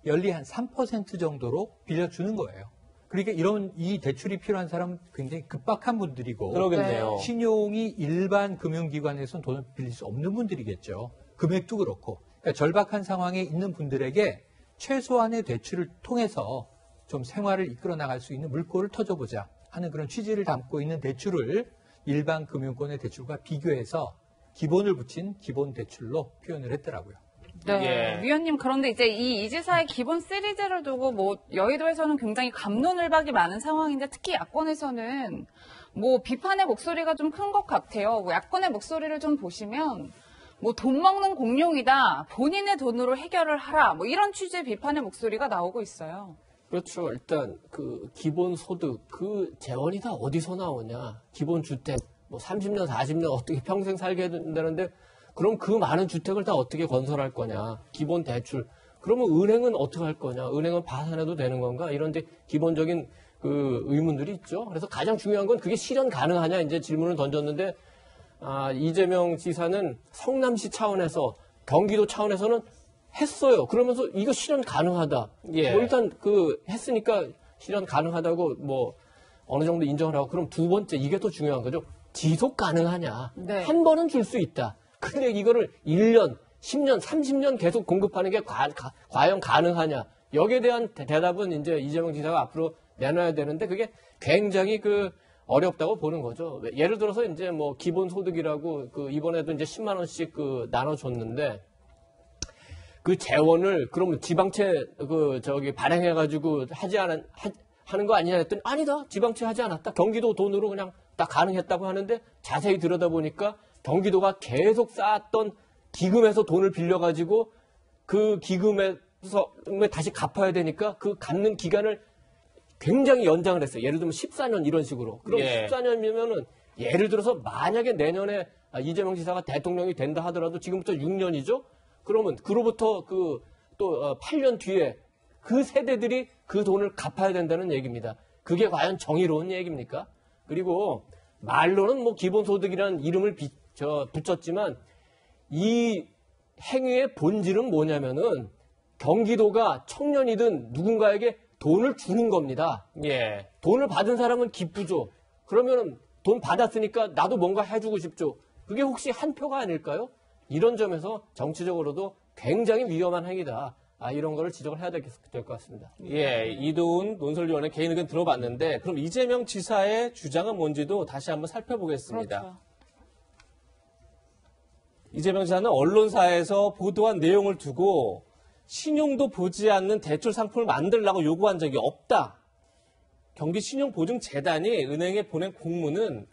연리 한 3% 정도로 빌려주는 거예요. 그러니까 이 대출이 필요한 사람은 굉장히 급박한 분들이고 그러겠네요. 신용이 일반 금융기관에서는 돈을 빌릴 수 없는 분들이겠죠. 금액도 그렇고 그러니까 절박한 상황에 있는 분들에게 최소한의 대출을 통해서 좀 생활을 이끌어 나갈 수 있는 물꼬를 터줘보자 하는 그런 취지를 담고 있는 대출을 일반 금융권의 대출과 비교해서 기본을 붙인 기본 대출로 표현을 했더라고요. 위원님, 그런데 이제 이 지사의 기본 시리즈를 두고 뭐 여의도에서는 굉장히 갑론을박이 많은 상황인데 특히 야권에서는 뭐 비판의 목소리가 좀 큰 것 같아요. 뭐 야권의 목소리를 좀 보시면 뭐 돈 먹는 공룡이다, 본인의 돈으로 해결을 하라, 뭐 이런 취지의 비판의 목소리가 나오고 있어요. 그렇죠. 일단 그 기본소득 그 재원이 다 어디서 나오냐. 기본주택 뭐 30년 40년 어떻게 평생 살게 된다는데 그럼 그 많은 주택을 다 어떻게 건설할 거냐. 기본대출. 그러면 은행은 어떻게 할 거냐. 은행은 파산해도 되는 건가. 이런 이제 기본적인 그 의문들이 있죠. 그래서 가장 중요한 건 그게 실현 가능하냐 이제 질문을 던졌는데 이재명 지사는 성남시 차원에서 경기도 차원에서는 했어요. 그러면서 이거 실현 가능하다. 예. 뭐 일단 했으니까 실현 가능하다고 뭐 어느 정도 인정을 하고 그럼 두 번째 이게 또 중요한 거죠. 지속 가능하냐. 네. 한 번은 줄 수 있다. 근데 이거를 1년, 10년, 30년 계속 공급하는 게 과연 가능하냐. 여기에 대한 대답은 이제 이재명 지사가 앞으로 내놔야 되는데 그게 굉장히 어렵다고 보는 거죠. 예를 들어서 이제 뭐 기본소득이라고 이번에도 이제 10만 원씩 나눠줬는데 그 재원을 그러면 지방채 발행해가지고 하는 거 아니냐 했더니 아니다. 지방채 하지 않았다. 경기도 돈으로 그냥 다 가능했다고 하는데 자세히 들여다보니까 경기도가 계속 쌓았던 기금에서 돈을 빌려가지고 그 기금에서 다시 갚아야 되니까 그 갚는 기간을 굉장히 연장을 했어요. 예를 들면 14년 이런 식으로. 그럼 14년이면은 예를 들어서 만약에 내년에 이재명 지사가 대통령이 된다 하더라도 지금부터 6년이죠. 그러면 그로부터 또 8년 뒤에 그 세대들이 그 돈을 갚아야 된다는 얘기입니다. 그게 과연 정의로운 얘기입니까? 그리고 말로는 뭐 기본소득이라는 이름을 붙였지만 이 행위의 본질은 뭐냐면은 경기도가 청년이든 누군가에게 돈을 주는 겁니다. 예. 돈을 받은 사람은 기쁘죠. 그러면 돈 받았으니까 나도 뭔가 해주고 싶죠. 그게 혹시 한 표가 아닐까요? 이런 점에서 정치적으로도 굉장히 위험한 행위다. 이런 거를 지적을 해야 될 것 같습니다. 예, 이도훈 논설위원의 개인 의견 들어봤는데 그럼 이재명 지사의 주장은 뭔지도 다시 한번 살펴보겠습니다. 그렇죠. 이재명 지사는 언론사에서 보도한 내용을 두고 신용도 보지 않는 대출 상품을 만들라고 요구한 적이 없다. 경기신용보증재단이 은행에 보낸 공문은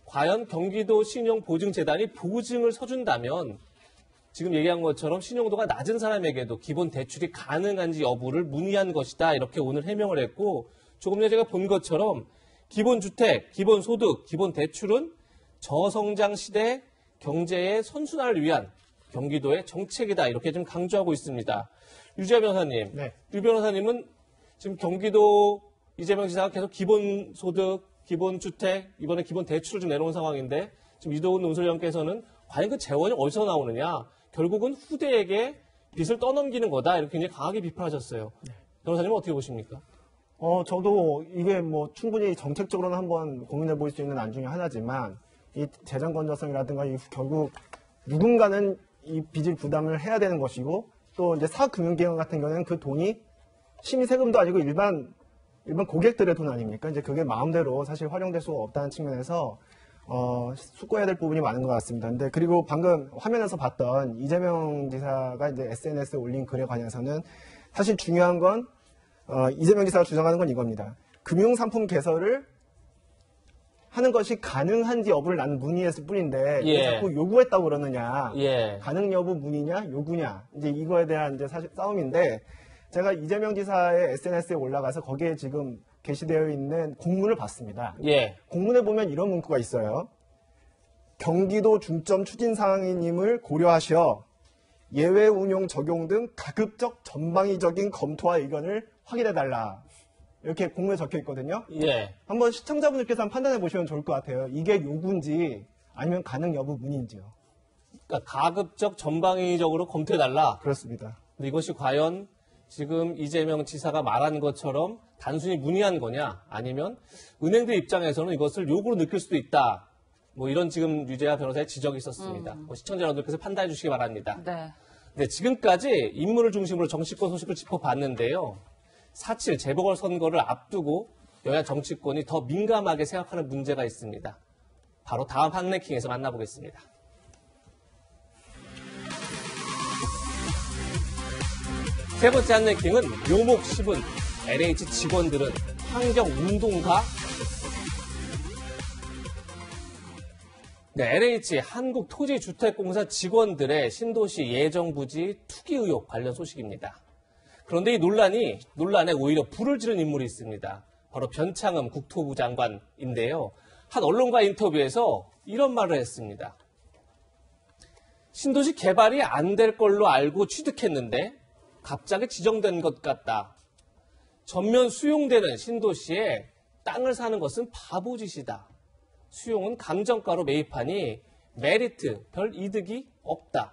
과연 경기도 신용보증재단이 보증을 서준다면 지금 얘기한 것처럼 신용도가 낮은 사람에게도 기본 대출이 가능한지 여부를 문의한 것이다. 이렇게 오늘 해명을 했고 조금 전에 제가 본 것처럼 기본주택, 기본소득, 기본대출은 저성장 시대 경제의 선순환을 위한 경기도의 정책이다. 이렇게 좀 강조하고 있습니다. 유지아 변호사님. 네. 유 변호사님은 지금 경기도 이재명 지사가 계속 기본소득, 기본주택, 이번에 기본대출을 좀 내놓은 상황인데 지금 이도훈 논설위원께서는 과연 그 재원이 어디서 나오느냐. 결국은 후대에게 빚을 떠넘기는 거다. 이렇게 굉장히 강하게 비판하셨어요. 변호사님은 어떻게 보십니까? 저도 이게 뭐 충분히 정책적으로는 한번 고민해 볼 수 있는 안 중에 하나지만 이 재정 건전성이라든가 결국 누군가는 이 빚을 부담을 해야 되는 것이고 또 이제 사금융기관 같은 경우는 그 돈이 시민 세금도 아니고 일반 고객들의 돈 아닙니까? 이제 그게 마음대로 사실 활용될 수가 없다는 측면에서 숙고해야 될 부분이 많은 것 같습니다. 근데 그리고 방금 화면에서 봤던 이재명 지사가 이제 SNS에 올린 글에 관해서는 사실 중요한 건 이재명 지사가 주장하는 건 이겁니다. 금융상품 개설을 하는 것이 가능한지 여부를 나는 문의했을 뿐인데 왜 자꾸 요구했다고 그러느냐. 가능 여부 문의냐 요구냐. 이제 이거에 대한 이제 사실 싸움인데 제가 이재명 지사의 SNS에 올라가서 거기에 지금 게시되어 있는 공문을 봤습니다. 공문에 보면 이런 문구가 있어요. 경기도 중점 추진 사항임을 고려하시어 예외 운용 적용 등 가급적 전방위적인 검토와 의견을 확인해달라. 이렇게 공문에 적혀 있거든요. 한번 시청자분들께서 한번 판단해 보시면 좋을 것 같아요. 이게 요구인지 아니면 가능 여부 문의인지요. 그러니까 가급적 전방위적으로 검토해달라. 그렇습니다. 근데 이것이 과연 지금 이재명 지사가 말한 것처럼 단순히 문의한 거냐 아니면 은행들 입장에서는 이것을 요구로 느낄 수도 있다. 뭐 이런 지금 유재하 변호사의 지적이 있었습니다. 뭐 시청자 여러분들께서 판단해 주시기 바랍니다. 네, 지금까지 인물을 중심으로 정치권 소식을 짚어봤는데요. 4.7 재보궐선거를 앞두고 여야 정치권이 더 민감하게 생각하는 문제가 있습니다. 바로 다음 핫랭킹에서 만나보겠습니다. 세 번째 핫랭킹은 묘목 씹은 LH 직원들은 환경운동가? 네, LH 한국토지주택공사 직원들의 신도시 예정부지 투기 의혹 관련 소식입니다. 그런데 이 논란에 오히려 불을 지른 인물이 있습니다. 바로 변창흠 국토부 장관인데요. 한 언론과 인터뷰에서 이런 말을 했습니다. 신도시 개발이 안 될 걸로 알고 취득했는데 갑자기 지정된 것 같다. 전면 수용되는 신도시에 땅을 사는 것은 바보짓이다. 수용은 감정가로 매입하니 메리트, 별 이득이 없다.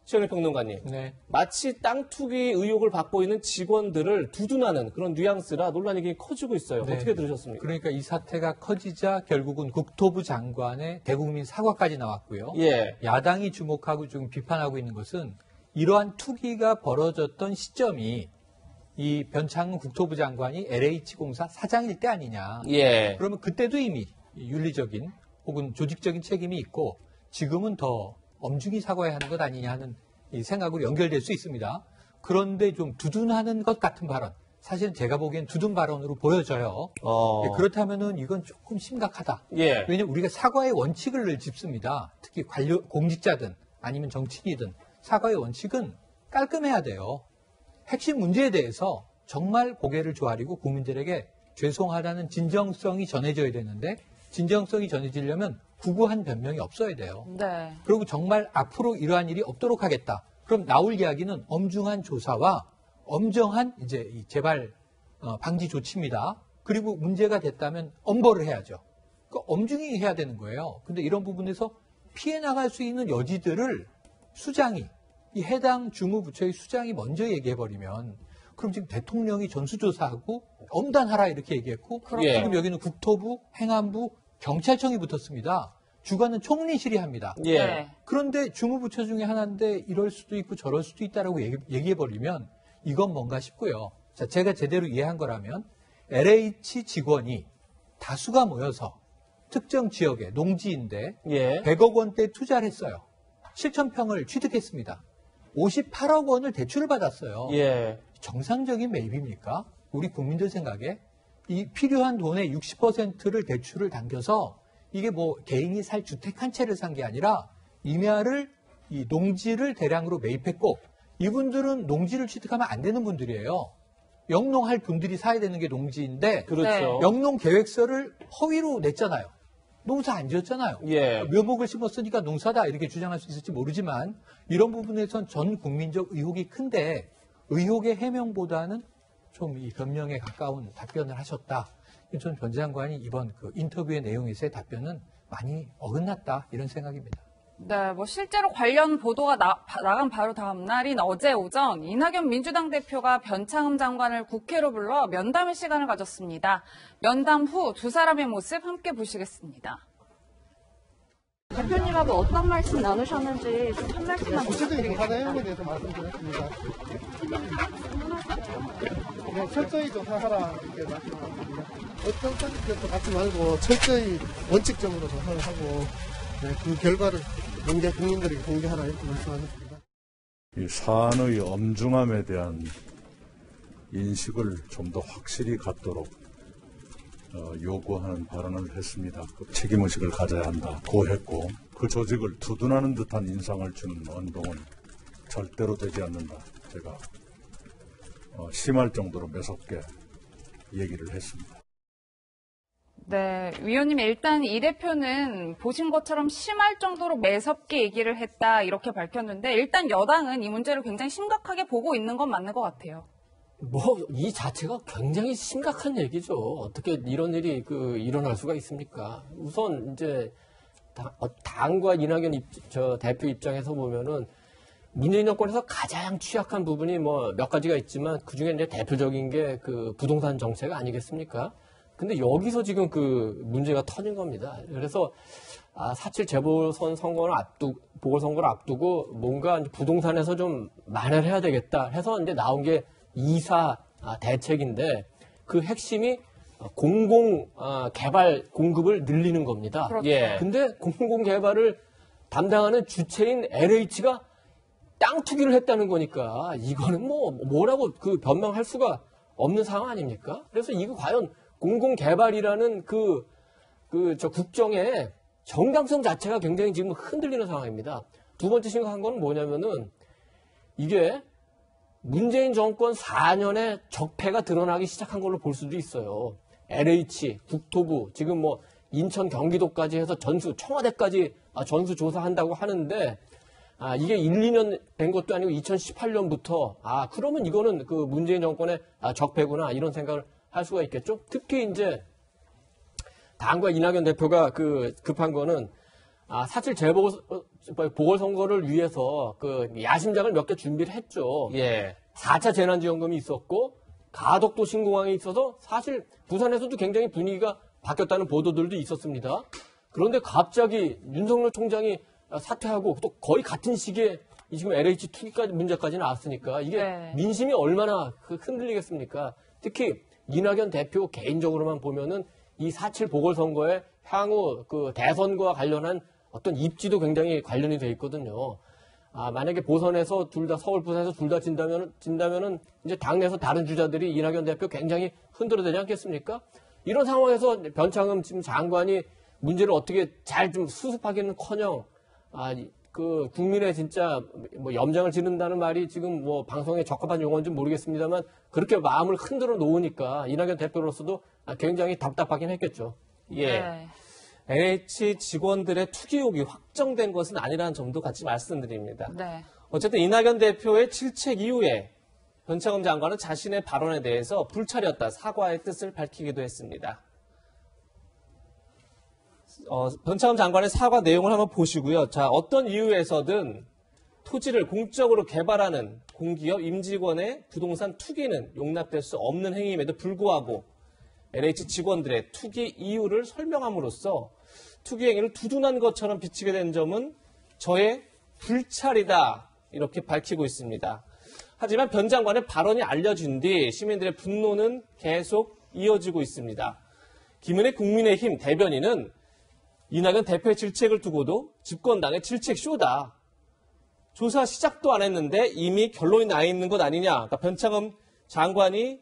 최영일 평론가님, 네. 마치 땅 투기 의혹을 받고 있는 직원들을 두둔하는 그런 뉘앙스라 논란이 굉장히 커지고 있어요. 네. 어떻게 들으셨습니까? 그러니까 이 사태가 커지자 결국은 국토부 장관의 대국민 사과까지 나왔고요. 예. 야당이 주목하고 좀 비판하고 있는 것은 이러한 투기가 벌어졌던 시점이 이 변창흠 국토부 장관이 LH공사 사장일 때 아니냐. 예. 그러면 그때도 이미 윤리적인 혹은 조직적인 책임이 있고 지금은 더 엄중히 사과해야 하는 것 아니냐 하는 이 생각으로 연결될 수 있습니다. 그런데 좀 두둔하는 것 같은 발언, 사실은 제가 보기엔 두둔 발언으로 보여져요. 예, 그렇다면은 이건 조금 심각하다. 예. 왜냐하면 우리가 사과의 원칙을 늘 짚습니다. 특히 공직자든 아니면 정치인이든 사과의 원칙은 깔끔해야 돼요. 핵심 문제에 대해서 정말 고개를 조아리고 국민들에게 죄송하다는 진정성이 전해져야 되는데 진정성이 전해지려면 구구한 변명이 없어야 돼요. 네. 그리고 정말 앞으로 이러한 일이 없도록 하겠다. 그럼 나올 이야기는 엄중한 조사와 엄정한 이제 이 재발 방지 조치입니다. 그리고 문제가 됐다면 엄벌을 해야죠. 그러니까 엄중히 해야 되는 거예요. 근데 이런 부분에서 피해 나갈 수 있는 여지들을 수장이 이 해당 주무부처의 수장이 먼저 얘기해버리면 그럼 지금 대통령이 전수조사하고 엄단하라 이렇게 얘기했고 예. 지금 여기는 국토부, 행안부, 경찰청이 붙었습니다. 주관은 총리실이 합니다. 예. 그런데 주무부처 중에 하나인데 이럴 수도 있고 저럴 수도 있다라고 얘기해버리면 이건 뭔가 싶고요. 자, 제가 제대로 이해한 거라면 LH 직원이 다수가 모여서 특정 지역의 농지인데 예. 100억 원대 투자를 했어요. 7,000평을 취득했습니다. 58억 원을 대출을 받았어요. 예. 정상적인 매입입니까? 우리 국민들 생각에 이 필요한 돈의 60%를 대출을 당겨서 이게 뭐 개인이 살 주택 한 채를 산 게 아니라 임야를 이 농지를 대량으로 매입했고 이분들은 농지를 취득하면 안 되는 분들이에요. 영농할 분들이 사야 되는 게 농지인데 그렇죠. 영농 계획서를 허위로 냈잖아요. 농사 안 지었잖아요. 예. 묘목을 심었으니까 농사다 이렇게 주장할 수 있을지 모르지만 이런 부분에선 전 국민적 의혹이 큰데 의혹의 해명보다는 좀 이 변명에 가까운 답변을 하셨다. 전 변 장관이 이번 그 인터뷰의 내용에서의 답변은 많이 어긋났다 이런 생각입니다. 네, 뭐 실제로 관련 보도가 나간 바로 다음 날인 어제 오전 이낙연 민주당 대표가 변창흠 장관을 국회로 불러 면담의 시간을 가졌습니다. 면담 후 두 사람의 모습 함께 보시겠습니다. 대표님하고 어떤 말씀 나누셨는지 좀 한 말씀만 구체적인 부탁드리겠습니다. 조사 내용에 대해서 말씀드렸습니다. 그냥 철저히 조사하라 이렇게 말씀하셨습니다. 어떤 선택도 갖지 말고 철저히 원칙적으로 조사를 하고 그 결과를 국민들에게 공개하라 이렇게 말씀하셨습니다. 이 사안의 엄중함에 대한 인식을 좀 더 확실히 갖도록 요구하는 발언을 했습니다. 그 책임의식을 가져야 한다고 했고 그 조직을 두둔하는 듯한 인상을 주는 언동은 절대로 되지 않는다. 제가 심할 정도로 매섭게 얘기를 했습니다. 네, 위원님 일단 이 대표는 보신 것처럼 심할 정도로 매섭게 얘기를 했다 이렇게 밝혔는데 일단 여당은 이 문제를 굉장히 심각하게 보고 있는 건 맞는 것 같아요. 이 자체가 굉장히 심각한 얘기죠. 어떻게 이런 일이 일어날 수가 있습니까? 우선 이제 당과 이낙연 대표 입장에서 보면은 문재인 정권에서 가장 취약한 부분이 뭐 몇 가지가 있지만 그 중에 이제 대표적인 게 그 부동산 정책 아니겠습니까? 근데 여기서 지금 그 문제가 터진 겁니다. 그래서 4.7 보궐선거를 앞두고 뭔가 부동산에서 좀 만회를 해야 되겠다 해서 이제 나온 게 2사 대책인데 그 핵심이 공공 개발 공급을 늘리는 겁니다. 그렇죠. 예. 근데 공공 개발을 담당하는 주체인 LH가 땅 투기를 했다는 거니까 이거는 뭐라고 변명할 수가 없는 상황 아닙니까? 그래서 이거 과연 공공 개발이라는 국정의 정당성 자체가 굉장히 지금 흔들리는 상황입니다. 두 번째 심각한 건 뭐냐면은 이게 문재인 정권 4년에 적폐가 드러나기 시작한 걸로 볼 수도 있어요. LH, 국토부, 지금 뭐 인천, 경기도까지 해서 청와대까지 전수 조사한다고 하는데 이게 1, 2년 된 것도 아니고 2018년부터 그러면 이거는 그 문재인 정권의 적폐구나 이런 생각을 할 수가 있겠죠. 특히 이제 당과 이낙연 대표가 급한 거는 사실 재보궐선거를 위해서 그 야심작을 몇 개 준비를 했죠. 예. 4차 재난지원금이 있었고 가덕도 신공항이 있어서 사실 부산에서도 굉장히 분위기가 바뀌었다는 보도들도 있었습니다. 그런데 갑자기 윤석열 총장이 사퇴하고 또 거의 같은 시기에 지금 LH 투기까지 문제까지 나왔으니까 이게 민심이 얼마나 흔들리겠습니까? 특히 이낙연 대표 개인적으로만 보면은 이 4.7 보궐선거에 향후 그 대선과 관련한 어떤 입지도 굉장히 관련이 돼 있거든요. 만약에 보선에서 둘 다 서울, 부산에서 둘 다 진다면은 이제 당내에서 다른 주자들이 이낙연 대표 굉장히 흔들어대지 않겠습니까? 이런 상황에서 변창흠 지금 장관이 문제를 어떻게 잘 좀 수습하기는커녕 그 국민의 진짜 뭐 염장을 지른다는 말이 지금 뭐 방송에 적합한 용어인지 모르겠습니다만 그렇게 마음을 흔들어 놓으니까 이낙연 대표로서도 굉장히 답답하긴 했겠죠. 예. LH 직원들의 투기 의혹이 확정된 것은 아니라는 점도 같이 말씀드립니다. 네. 어쨌든 이낙연 대표의 질책 이후에 변창흠 장관은 자신의 발언에 대해서 불찰이었다 사과의 뜻을 밝히기도 했습니다. 변창흠 장관의 사과 내용을 한번 보시고요. 자, 어떤 이유에서든 토지를 공적으로 개발하는 공기업 임직원의 부동산 투기는 용납될 수 없는 행위임에도 불구하고 LH 직원들의 투기 이유를 설명함으로써 투기 행위를 두둔한 것처럼 비치게 된 점은 저의 불찰이다 이렇게 밝히고 있습니다. 하지만 변 장관의 발언이 알려진 뒤 시민들의 분노는 계속 이어지고 있습니다. 김은혜 국민의힘 대변인은 이낙연 대표의 질책을 두고도 집권당의 질책쇼다. 조사 시작도 안 했는데 이미 결론이 나 있는 것 아니냐. 그러니까 변창흠 장관이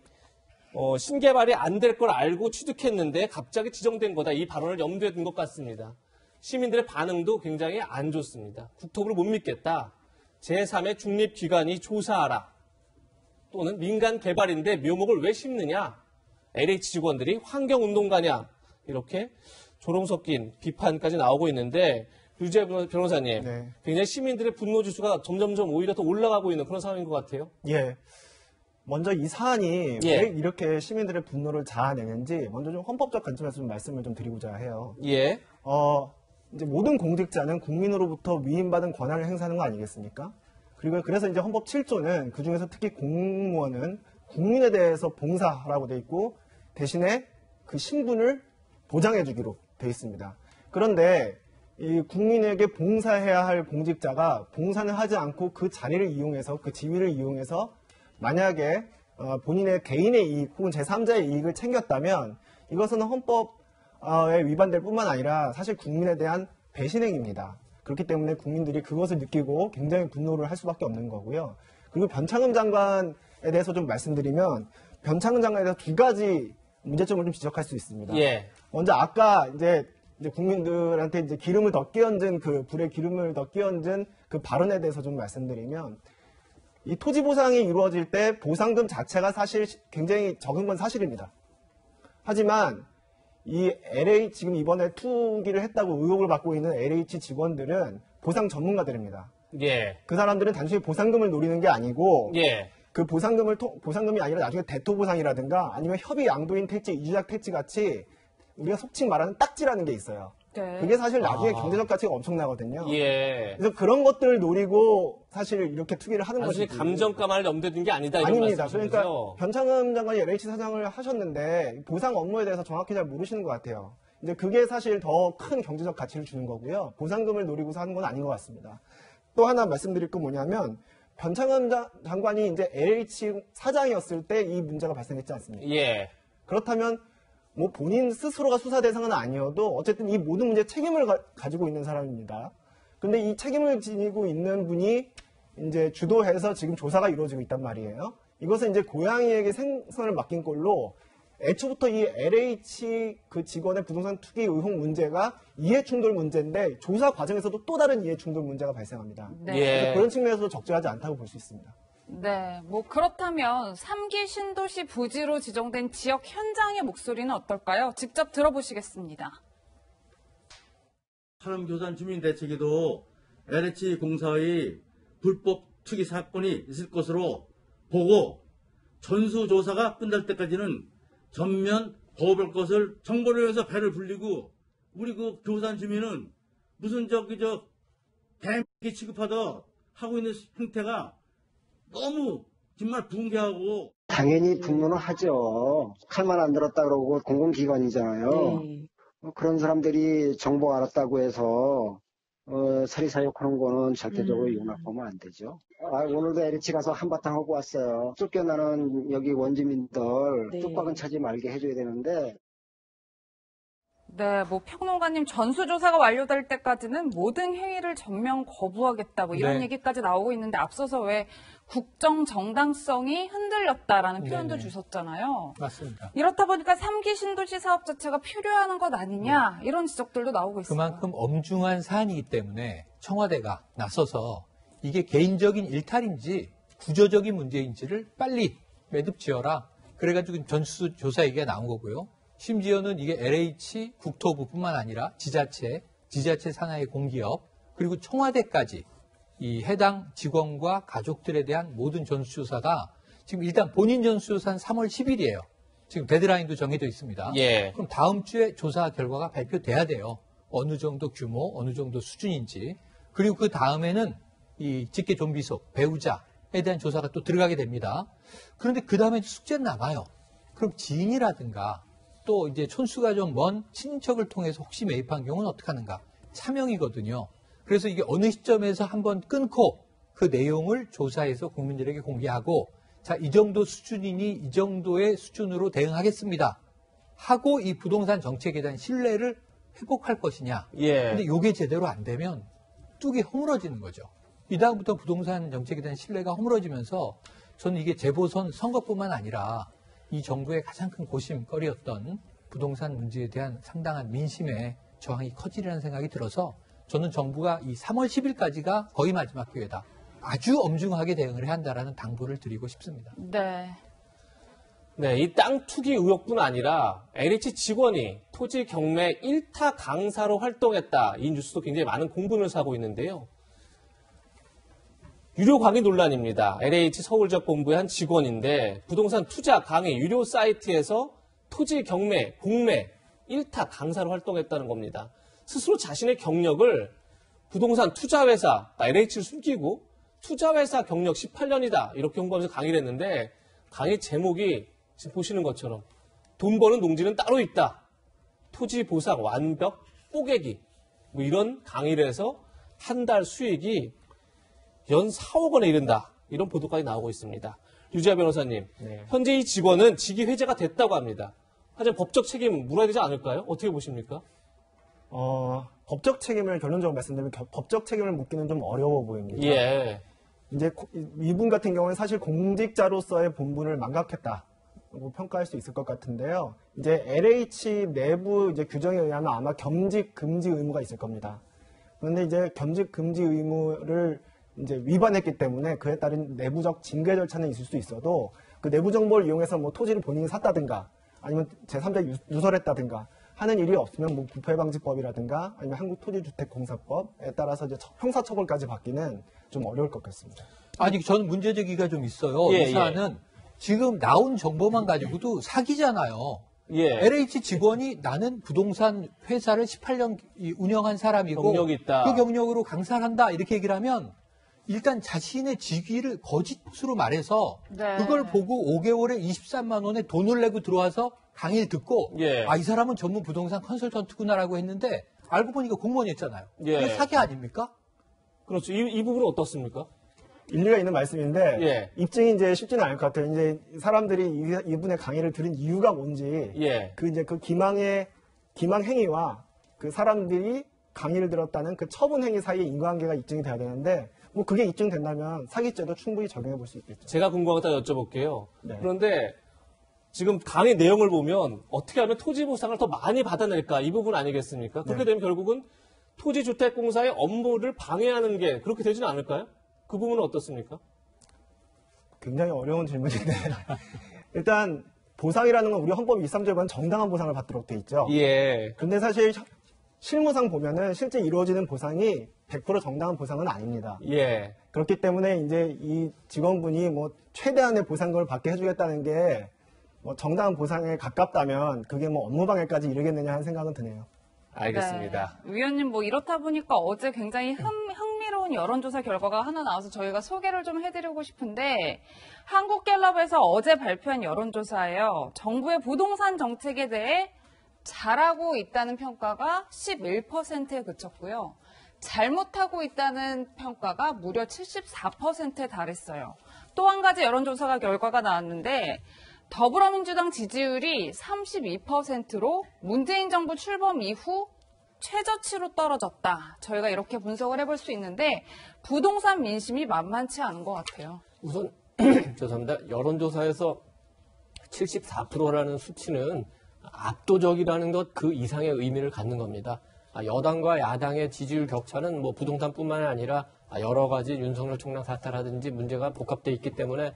신개발이 안 될 걸 알고 취득했는데 갑자기 지정된 거다. 이 발언을 염두에 둔 것 같습니다. 시민들의 반응도 굉장히 안 좋습니다. 국토부를 못 믿겠다. 제3의 중립기관이 조사하라. 또는 민간 개발인데 묘목을 왜 심느냐. LH 직원들이 환경운동가냐. 이렇게 조롱 섞인 비판까지 나오고 있는데 유재 변호사님, 굉장히 시민들의 분노 지수가 점점점 오히려 더 올라가고 있는 그런 상황인 것 같아요. 예. 먼저 이 사안이 왜 이렇게 시민들의 분노를 자아내는지 먼저 좀 헌법적 관점에서 좀 말씀을 좀 드리고자 해요. 예. 이제 모든 공직자는 국민으로부터 위임받은 권한을 행사하는 거 아니겠습니까? 그리고 그래서 이제 헌법 7조는 그중에서 특히 공무원은 국민에 대해서 봉사라고 돼 있고 대신에 그 신분을 보장해 주기로 돼 있습니다. 그런데 이 국민에게 봉사해야 할 공직자가 봉사는 하지 않고 그 자리를 이용해서 그 지위를 이용해서 만약에 본인의 개인의 이익 혹은 제3자의 이익을 챙겼다면 이것은 헌법에 위반될 뿐만 아니라 사실 국민에 대한 배신행위입니다. 그렇기 때문에 국민들이 그것을 느끼고 굉장히 분노를 할 수밖에 없는 거고요. 그리고 변창흠 장관에 대해서 좀 말씀드리면 변창흠 장관에 대해서 두 가지 문제점을 좀 지적할 수 있습니다. 예. 먼저 아까 이제 국민들한테 이제 기름을 더 끼얹은 그 불에 기름을 더 끼얹은 그 발언에 대해서 좀 말씀드리면 이 토지 보상이 이루어질 때 보상금 자체가 사실 굉장히 적은 건 사실입니다. 하지만 이 LH 지금 이번에 투기를 했다고 의혹을 받고 있는 LH 직원들은 보상 전문가들입니다. 예. 그 사람들은 단순히 보상금을 노리는 게 아니고 그 보상금이 아니라 나중에 대토보상이라든가 아니면 협의 양도인 택지, 이주작 택지 같이 우리가 속칭 말하는 딱지라는 게 있어요. 그게 사실 나중에 경제적 가치가 엄청나거든요. 그래서 그런 것들을 노리고 사실 이렇게 투기를 하는 거죠. 사실 감정가만을 염두에 둔 게 아니다 이런 아닙니다. 말씀이시죠? 그러니까 변창흠 장관이 LH 사장을 하셨는데 보상 업무에 대해서 정확히 잘 모르시는 것 같아요. 근데 그게 사실 더 큰 경제적 가치를 주는 거고요. 보상금을 노리고서 하는 건 아닌 것 같습니다. 또 하나 말씀드릴 건 뭐냐면 변창흠 장관이 이제 LH 사장이었을 때 이 문제가 발생했지 않습니까? 그렇다면 뭐 본인 스스로가 수사 대상은 아니어도 어쨌든 이 모든 문제에 책임을 가지고 있는 사람입니다. 근데 이 책임을 지니고 있는 분이 이제 주도해서 지금 조사가 이루어지고 있단 말이에요. 이것은 이제 고양이에게 생선을 맡긴 꼴로 애초부터 이 LH 그 직원의 부동산 투기 의혹 문제가 이해충돌 문제인데 조사 과정에서도 또 다른 이해충돌 문제가 발생합니다. 그래서 그런 측면에서도 적절하지 않다고 볼 수 있습니다. 네, 뭐 그렇다면 3기 신도시 부지로 지정된 지역 현장의 목소리는 어떨까요? 직접 들어보시겠습니다. 하남교산 주민대책에도 LH 공사의 불법 투기 사건이 있을 것으로 보고 전수조사가 끝날 때까지는 전면 거부할 것을 정보를 위해서 배를 불리고 우리 그 교산 주민은 무슨 개미 취급하다 하고 있는 형태가 너무 정말 붕괴하고. 당연히 분노는 하죠. 칼만 안 들었다 그러고 공공기관이잖아요. 그런 사람들이 정보 알았다고 해서 서리사욕하는 거는 절대적으로 용납하면 안 되죠. 오늘도 LH 가서 한바탕 하고 왔어요. 쫓겨나는 여기 원주민들 뚝박은 차지 말게 해줘야 되는데. 네, 뭐 평론가님 전수조사가 완료될 때까지는 모든 행위를 전면 거부하겠다 뭐 이런 얘기까지 나오고 있는데 앞서서 왜 국정 정당성이 흔들렸다라는 표현도 주셨잖아요. 맞습니다. 이렇다 보니까 3기 신도시 사업 자체가 표류하는 것 아니냐 이런 지적들도 나오고 있습니다. 그만큼 엄중한 사안이기 때문에 청와대가 나서서 이게 개인적인 일탈인지 구조적인 문제인지를 빨리 매듭지어라. 그래가지고 전수조사 얘기가 나온 거고요. 심지어는 이게 LH 국토부뿐만 아니라 지자체 산하의 공기업, 그리고 청와대까지 이 해당 직원과 가족들에 대한 모든 전수조사가 지금 일단 본인 전수조사는 3월 10일이에요. 지금 데드라인도 정해져 있습니다. 예. 그럼 다음 주에 조사 결과가 발표돼야 돼요. 어느 정도 규모, 어느 정도 수준인지. 그리고 그 다음에는 이 직계 좀비속, 배우자에 대한 조사가 또 들어가게 됩니다. 그런데 그 다음에 숙제는 남아요. 그럼 지인이라든가 또 이제 촌수가 좀 먼 친인척을 통해서 혹시 매입한 경우는 어떻게 하는가? 차명이거든요. 그래서 이게 어느 시점에서 한번 끊고 그 내용을 조사해서 국민들에게 공개하고 자, 이 정도 수준이니 이 정도의 수준으로 대응하겠습니다. 하고 이 부동산 정책에 대한 신뢰를 회복할 것이냐. 근데 이게 제대로 안 되면 뚝이 허물어지는 거죠. 이 다음부터 부동산 정책에 대한 신뢰가 허물어지면서 저는 이게 재보선 선거뿐만 아니라 이 정부의 가장 큰 고심거리였던 부동산 문제에 대한 상당한 민심의 저항이 커지리라는 생각이 들어서 저는 정부가 이 3월 10일까지가 거의 마지막 기회다. 아주 엄중하게 대응을 해야 한다라는 당부를 드리고 싶습니다. 네. 네, 이 땅 투기 의혹뿐 아니라 LH 직원이 토지 경매 1타 강사로 활동했다. 이 뉴스도 굉장히 많은 공분을 사고 있는데요. 유료 강의 논란입니다. LH 서울 지역 본부의 한 직원인데 부동산 투자 강의 유료 사이트에서 토지 경매, 공매 1타 강사로 활동했다는 겁니다. 스스로 자신의 경력을 부동산 투자회사, LH를 숨기고 투자회사 경력 18년이다 이렇게 홍보하면서 강의를 했는데 강의 제목이 지금 보시는 것처럼 돈 버는 농지는 따로 있다. 토지 보상 완벽 뽀개기 뭐 이런 강의를 해서 한 달 수익이 연 4억 원에 이른다. 이런 보도까지 나오고 있습니다. 유지아 변호사님, 현재 이 직원은 직위 해제가 됐다고 합니다. 하지만 법적 책임 물어야 되지 않을까요? 어떻게 보십니까? 법적 책임을 결론적으로 말씀드리면 법적 책임을 묻기는 좀 어려워 보입니다. 예. 이제 이분 같은 경우는 사실 공직자로서의 본분을 망각했다고 평가할 수 있을 것 같은데요. 이제 LH 내부 이제 규정에 의하면 아마 겸직 금지 의무가 있을 겁니다. 그런데 이제 겸직 금지 의무를 이제 위반했기 때문에 그에 따른 내부적 징계 절차는 있을 수 있어도 그 내부 정보를 이용해서 뭐 토지를 본인이 샀다든가 아니면 제3자 누설했다든가 하는 일이 없으면 뭐 부패방지법이라든가 아니면 한국토지주택공사법에 따라서 이제 형사처벌까지 받기는 좀 어려울 것 같습니다. 아니, 저는 문제제기가 좀 있어요. 이 사안은 지금 나온 정보만 가지고도 사기잖아요. LH 직원이 나는 부동산 회사를 18년 운영한 사람이고 경력이 있다. 그 경력으로 강사를 한다 이렇게 얘기를 하면 일단 자신의 직위를 거짓으로 말해서 그걸 보고 5개월에 23만 원에 돈을 내고 들어와서 강의를 듣고 아, 이 사람은 전문 부동산 컨설턴트구나라고 했는데 알고 보니까 공무원이었잖아요. 그게 사기 아닙니까? 그렇죠. 이 부분은 어떻습니까? 일리가 있는 말씀인데 입증이 이제 쉽지는 않을 것 같아요. 이제 사람들이 이분의 강의를 들은 이유가 뭔지 그 이제 그 기망 행위와 그 사람들이 강의를 들었다는 그 처분 행위 사이에 인과관계가 입증이 돼야 되는데 뭐 그게 입증된다면 사기죄도 충분히 적용해 볼 수 있겠죠. 제가 궁금한 거 여쭤볼게요. 그런데 지금 강의 내용을 보면 어떻게 하면 토지 보상을 더 많이 받아낼까 이 부분 아니겠습니까? 그렇게 되면 결국은 토지주택공사의 업무를 방해하는 게 그렇게 되지는 않을까요? 그 부분은 어떻습니까? 굉장히 어려운 질문인데 일단 보상이라는 건 우리 헌법 23조에 보면 정당한 보상을 받도록 돼 있죠. 예. 근데 사실 실무상 보면은 실제 이루어지는 보상이 100% 정당한 보상은 아닙니다. 예. 그렇기 때문에 이제 이 직원분이 뭐 최대한의 보상금을 받게 해주겠다는 게 뭐 정당한 보상에 가깝다면 그게 뭐 업무방해까지 이르겠느냐 하는 생각은 드네요. 알겠습니다. 네. 위원님 뭐 이렇다 보니까 어제 굉장히 흥미로운 여론조사 결과가 하나 나와서 저희가 소개를 좀 해드리고 싶은데 한국갤럽에서 어제 발표한 여론조사예요. 정부의 부동산 정책에 대해 잘하고 있다는 평가가 11%에 그쳤고요. 잘못하고 있다는 평가가 무려 74%에 달했어요. 또 한 가지 여론조사 결과가 나왔는데 더불어민주당 지지율이 32%로 문재인 정부 출범 이후 최저치로 떨어졌다. 저희가 이렇게 분석을 해볼 수 있는데 부동산 민심이 만만치 않은 것 같아요. 우선 죄송합니다. 여론조사에서 74%라는 수치는 압도적이라는 것 그 이상의 의미를 갖는 겁니다. 여당과 야당의 지지율 격차는 뭐 부동산뿐만 아니라 여러 가지 윤석열 총장 사태라든지 문제가 복합되어 있기 때문에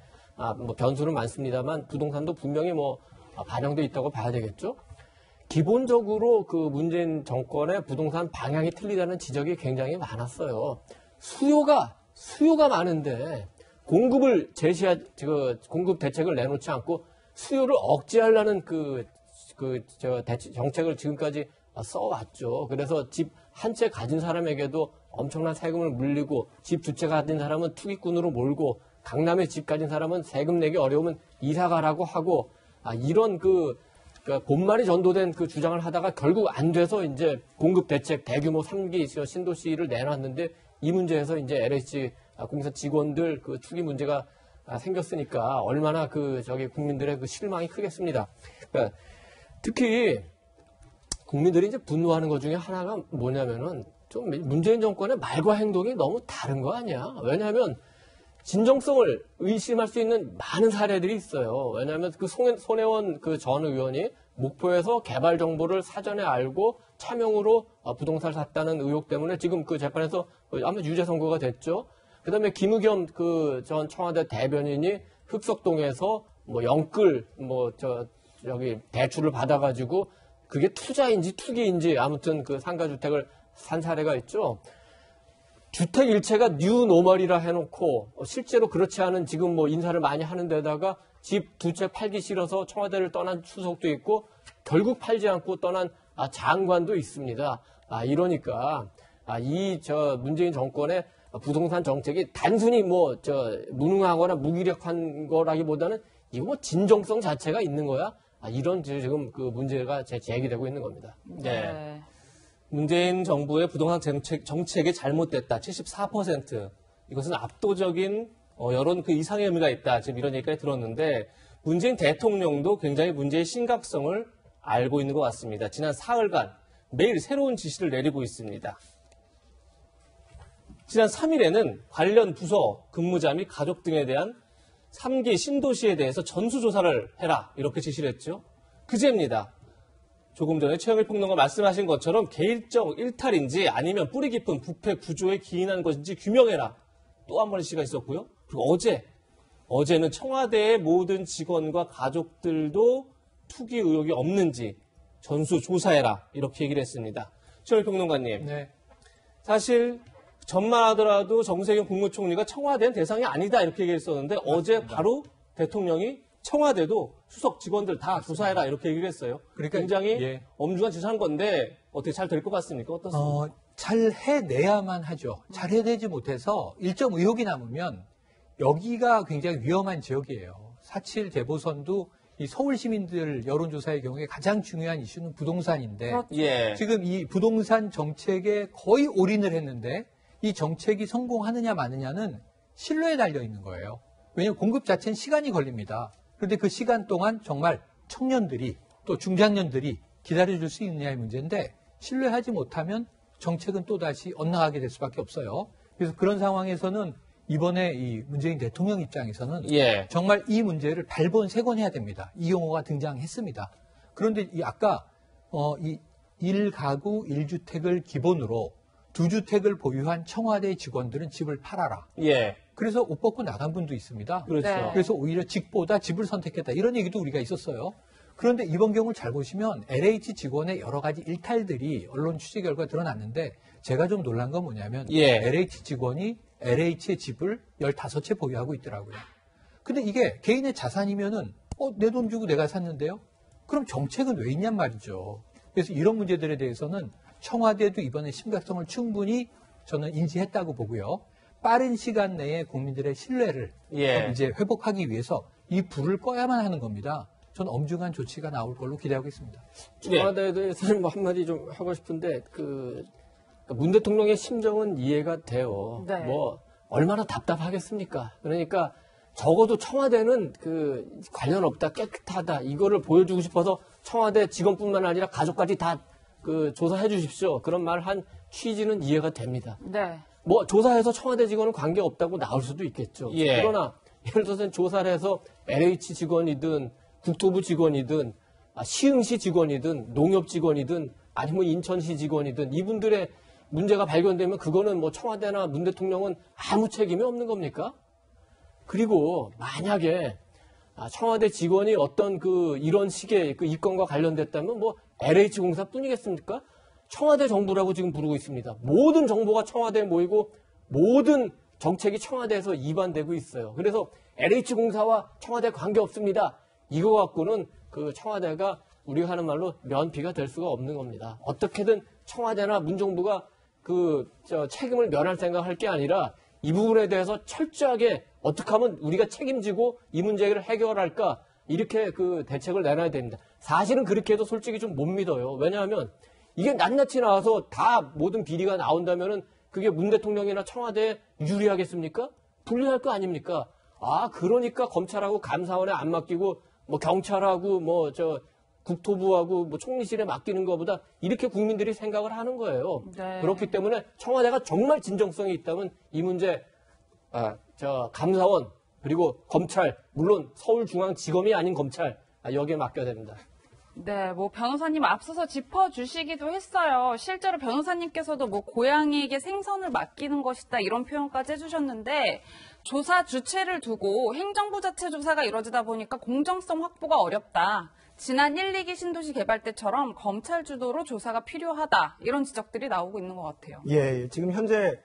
뭐 변수는 많습니다만 부동산도 분명히 뭐 반영돼 있다고 봐야 되겠죠. 기본적으로 그 문재인 정권의 부동산 방향이 틀리다는 지적이 굉장히 많았어요. 수요가 많은데 공급 대책을 내놓지 않고 수요를 억제하려는 정책을 지금까지 써왔죠. 그래서 집 한 채 가진 사람에게도 엄청난 세금을 물리고 집 두 채 가진 사람은 투기꾼으로 몰고 강남에 집 가진 사람은 세금 내기 어려우면 이사 가라고 하고 이런 본말이 전도된 그 주장을 하다가 결국 안 돼서 이제 공급 대책 대규모 3기 신도시를 내놨는데 이 문제에서 이제 LH 공사 직원들 그 투기 문제가 생겼으니까 얼마나 국민들의 그 실망이 크겠습니다. 그러니까 특히 국민들이 이제 분노하는 것 중에 하나가 뭐냐면은 좀 문재인 정권의 말과 행동이 너무 다른 거 아니야? 왜냐하면 진정성을 의심할 수 있는 많은 사례들이 있어요. 왜냐하면 그 손혜원 그 전 의원이 목포에서 개발 정보를 사전에 알고 차명으로 부동산을 샀다는 의혹 때문에 지금 그 재판에서 아마 유죄 선고가 됐죠. 그다음에 김의겸 그 전 청와대 대변인이 흑석동에서 뭐 영끌 대출을 받아가지고 그게 투자인지 투기인지 아무튼 그 상가주택을 산 사례가 있죠. 주택 일체가 뉴노멀이라 해놓고 실제로 그렇지 않은 지금 뭐 인사를 많이 하는 데다가 집 두 채 팔기 싫어서 청와대를 떠난 수석도 있고 결국 팔지 않고 떠난 장관도 있습니다. 이러니까 문재인 정권의 부동산 정책이 단순히 무능하거나 무기력한 거라기보다는 이거 뭐 진정성 자체가 있는 거야. 이런 지금 그 문제가 제기되고 있는 겁니다. 네. 문재인 정부의 부동산 정책이 잘못됐다. 74%. 이것은 압도적인 여론 그 이상의 의미가 있다. 지금 이런 얘기까지 들었는데 문재인 대통령도 굉장히 문제의 심각성을 알고 있는 것 같습니다. 지난 사흘간 매일 새로운 지시를 내리고 있습니다. 지난 3일에는 관련 부서 근무자 및 가족 등에 대한 3기 신도시에 대해서 전수조사를 해라. 이렇게 지시를 했죠. 그제입니다. 조금 전에 최영일 평론가 말씀하신 것처럼 계획적 일탈인지 아니면 뿌리 깊은 부패 구조에 기인한 것인지 규명해라. 또 한 번의 시가 있었고요. 그리고 어제는 청와대의 모든 직원과 가족들도 투기 의혹이 없는지 전수조사해라. 이렇게 얘기를 했습니다. 최영일 평론가님. 네. 사실 전만 하더라도 정세균 국무총리가 청와대는 대상이 아니다. 이렇게 얘기했었는데 맞습니다. 어제 바로 대통령이 청와대도 수석 직원들 다 조사해라 이렇게 얘기를 했어요. 그러니까 굉장히 엄중한 지시한 건데 어떻게 잘 될 것 같습니까? 어떻습니까? 잘 해내야만 하죠. 잘 해내지 못해서 일정 의혹이 남으면 여기가 굉장히 위험한 지역이에요. 4.7 재보선도 이 서울 시민들 여론조사의 경우에 가장 중요한 이슈는 부동산인데 지금 이 부동산 정책에 거의 올인을 했는데 이 정책이 성공하느냐 마느냐는 신뢰에 달려 있는 거예요. 왜냐하면 공급 자체는 시간이 걸립니다. 그런데 그 시간 동안 정말 청년들이 또 중장년들이 기다려줄 수 있느냐의 문제인데 신뢰하지 못하면 정책은 또다시 엇나가게 될 수밖에 없어요. 그래서 그런 상황에서는 이번에 이 문재인 대통령 입장에서는 정말 이 문제를 발본색원해야 됩니다. 이 용어가 등장했습니다. 그런데 아까 이 1가구 1주택을 기본으로 2주택을 보유한 청와대 직원들은 집을 팔아라. 예. 그래서 옷 벗고 나간 분도 있습니다. 그렇죠. 네. 그래서 오히려 집보다 집을 선택했다. 이런 얘기도 우리가 있었어요. 그런데 이번 경우를 잘 보시면 LH 직원의 여러 가지 일탈들이 언론 취재 결과 드러났는데 제가 좀 놀란 건 뭐냐면 LH 직원이 LH의 집을 15채 보유하고 있더라고요. 근데 이게 개인의 자산이면은 내 돈 주고 내가 샀는데요. 그럼 정책은 왜 있냔 말이죠. 그래서 이런 문제들에 대해서는 청와대도 이번에 심각성을 충분히 저는 인지했다고 보고요. 빠른 시간 내에 국민들의 신뢰를 이제 회복하기 위해서 이 불을 꺼야만 하는 겁니다. 저는 엄중한 조치가 나올 걸로 기대하고 있습니다. 청와대에 대해서는 뭐 한마디 좀 하고 싶은데 문 대통령의 심정은 이해가 돼요. 네. 뭐 얼마나 답답하겠습니까? 그러니까 적어도 청와대는 관련 없다, 깨끗하다 이거를 보여주고 싶어서 청와대 직원뿐만 아니라 가족까지 다 조사해 주십시오. 그런 말을 한 취지는 이해가 됩니다. 네. 뭐 조사해서 청와대 직원은 관계 없다고 나올 수도 있겠죠. 예. 그러나 예를 들어서 조사를 해서 LH 직원이든 국토부 직원이든 시흥시 직원이든 농협 직원이든 아니면 인천시 직원이든 이분들의 문제가 발견되면 그거는 뭐 청와대나 문 대통령은 아무 책임이 없는 겁니까? 그리고 만약에 청와대 직원이 어떤 이런 식의 이 건과 관련됐다면 뭐 LH공사뿐이겠습니까? 청와대 정부라고 지금 부르고 있습니다. 모든 정보가 청와대에 모이고 모든 정책이 청와대에서 입안되고 있어요. 그래서 LH공사와 청와대 관계 없습니다. 이거 갖고는 청와대가 우리가 하는 말로 면피가 될 수가 없는 겁니다. 어떻게든 청와대나 문정부가 책임을 면할 생각할 게 아니라 이 부분에 대해서 철저하게 어떻게 하면 우리가 책임지고 이 문제를 해결할까 이렇게 대책을 내놔야 됩니다. 사실은 그렇게 해도 솔직히 좀 못 믿어요. 왜냐하면 이게 낱낱이 나와서 다 모든 비리가 나온다면은 그게 문 대통령이나 청와대에 유리하겠습니까? 불리할 거 아닙니까? 그러니까 검찰하고 감사원에 안 맡기고 뭐 경찰하고 국토부하고 뭐 총리실에 맡기는 것보다 이렇게 국민들이 생각을 하는 거예요. 네. 그렇기 때문에 청와대가 정말 진정성이 있다면 이 문제 감사원 그리고 검찰 물론 서울중앙지검이 아닌 검찰 여기에 맡겨야 됩니다. 네, 뭐 변호사님 앞서서 짚어주시기도 했어요. 실제로 변호사님께서도 뭐 고양이에게 생선을 맡기는 것이다 이런 표현까지 해주셨는데 조사 주체를 두고 행정부 자체 조사가 이루어지다 보니까 공정성 확보가 어렵다. 지난 1, 2기 신도시 개발 때처럼 검찰 주도로 조사가 필요하다. 이런 지적들이 나오고 있는 것 같아요. 예, 지금 현재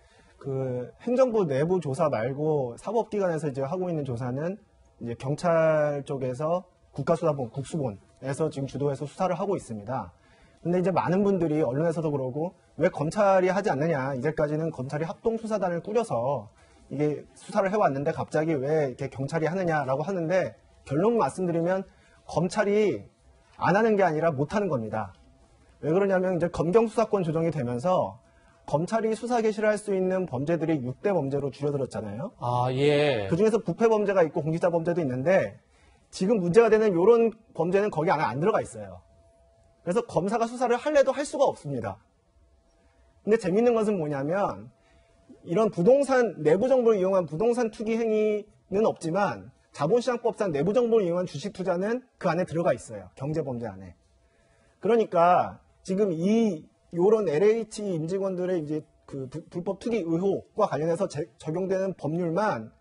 행정부 내부 조사 말고 사법기관에서 이제 하고 있는 조사는 이제 경찰 쪽에서 국가수사본, 국수본에서 지금 주도해서 수사를 하고 있습니다. 근데 이제 많은 분들이 언론에서도 그러고 왜 검찰이 하지 않느냐. 이제까지는 검찰이 합동수사단을 꾸려서 이게 수사를 해왔는데 갑자기 왜 이렇게 경찰이 하느냐라고 하는데 결론 말씀드리면 검찰이 안 하는 게 아니라 못 하는 겁니다. 왜 그러냐면 이제 검경수사권 조정이 되면서 검찰이 수사 개시를 할 수 있는 범죄들이 6대 범죄로 줄어들었잖아요. 예. 그 중에서 부패 범죄가 있고 공직자 범죄도 있는데 지금 문제가 되는 이런 범죄는 거기 안에 안 들어가 있어요. 그래서 검사가 수사를 할래도 할 수가 없습니다. 근데 재밌는 것은 뭐냐면 이런 부동산 내부 정보를 이용한 부동산 투기 행위는 없지만 자본시장법상 내부 정보를 이용한 주식 투자는 그 안에 들어가 있어요. 경제범죄 안에. 그러니까 지금 요런 LH 임직원들의 이제 불법 투기 의혹과 관련해서 적용되는 법률만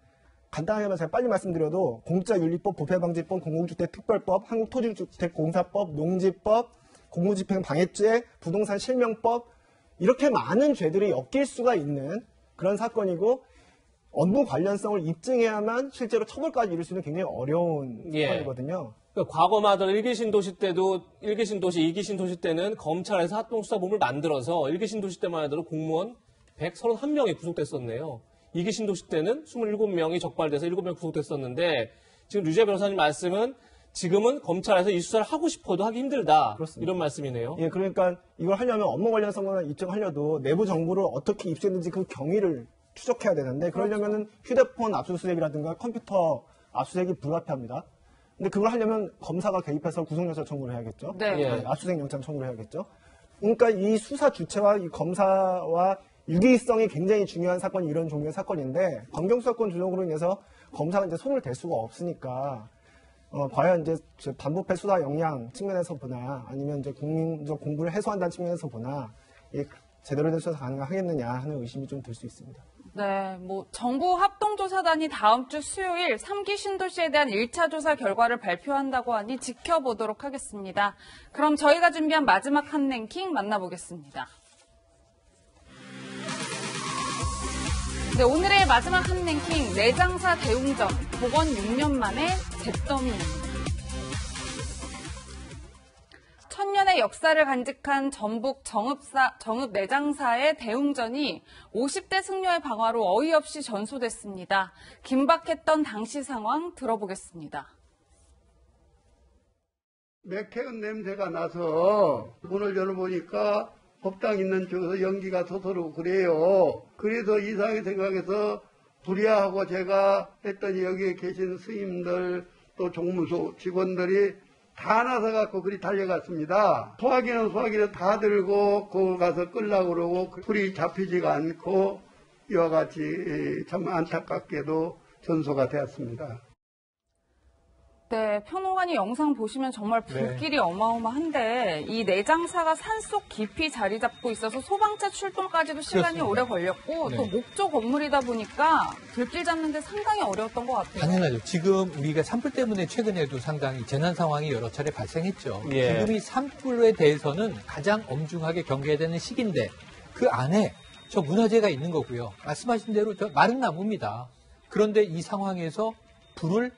간단하게만 제가 빨리 말씀드려도 공직자윤리법, 부패방지법, 공공주택특별법, 한국토지주택공사법, 농지법, 공무집행 방해죄, 부동산 실명법 이렇게 많은 죄들이 엮일 수가 있는 그런 사건이고 업무 관련성을 입증해야만 실제로 처벌까지 이룰 수 있는 굉장히 어려운 사건이거든요. 과거마다 1기 신도시 때도 1기 신도시, 2기 신도시 때는 검찰에서 합동수사본부를 만들어서 1기 신도시 때만 하더라도 공무원 131명이 구속됐었네요. 2기 신도시 때는 27명이 적발돼서 7명 구속됐었는데 지금 류재 변호사님 말씀은 지금은 검찰에서 이 수사를 하고 싶어도 하기 힘들다. 그렇습니다. 이런 말씀이네요. 예, 그러니까 이걸 하려면 업무 관련성을 입증하려도 내부 정보를 어떻게 입수했는지 그 경위를 추적해야 되는데 그러려면은 휴대폰 압수수색이라든가 컴퓨터 압수수색이 불가피합니다. 근데 그걸 하려면 검사가 개입해서 구속영장 청구를 해야겠죠. 네. 압수수색 영장 청구를 해야겠죠. 그러니까 이 수사 주체와 이 검사와 유기성이 굉장히 중요한 사건이 이런 종류의 사건인데 검경수사권 조정으로 인해서 검사가 이제 손을 댈 수가 없으니까 과연 이제 반부패 수사 역량 측면에서 보나 아니면 이제 국민적 공분을 해소한다는 측면에서 보나 제대로 된 수사 가능하겠느냐 하는 의심이 좀 들 수 있습니다. 네, 정부 합동조사단이 다음 주 수요일 3기 신도시에 대한 1차 조사 결과를 발표한다고 하니 지켜보도록 하겠습니다. 그럼 저희가 준비한 마지막 한 랭킹 만나보겠습니다. 네, 오늘의 마지막 한 랭킹, 내장사 대웅전, 복원 6년 만에 잿더미입니다. 천년의 역사를 간직한 전북 정읍 내장사의 대웅전이 50대 승려의 방화로 어이없이 전소됐습니다. 긴박했던 당시 상황 들어보겠습니다. 맥해은 냄새가 나서 문을 열어보니까 법당 있는 쪽에서 연기가 서서르고 그래요. 그래서 이상하게 생각해서 불이하고 제가 했더니 여기에 계신 스님들 또 종무소 직원들이 다 나서갖고 그리 달려갔습니다. 소화기는 다 들고 거기 가서 끌려고 그러고 불이 잡히지가 않고 이와 같이 참 안타깝게도 전소가 되었습니다. 네, 평론가님 영상 보시면 정말 불길이 어마어마한데 이 내장사가 산속 깊이 자리 잡고 있어서 소방차 출동까지도 시간이 그렇습니다. 오래 걸렸고 네. 또 목조 건물이다 보니까 불길 잡는데 상당히 어려웠던 것 같아요. 당연하죠. 지금 우리가 산불 때문에 최근에도 상당히 재난 상황이 여러 차례 발생했죠. 예. 지금 이 산불에 대해서는 가장 엄중하게 경계해야 되는 시기인데 그 안에 저 문화재가 있는 거고요. 말씀하신 대로 저 마른 나무입니다. 그런데 이 상황에서 불을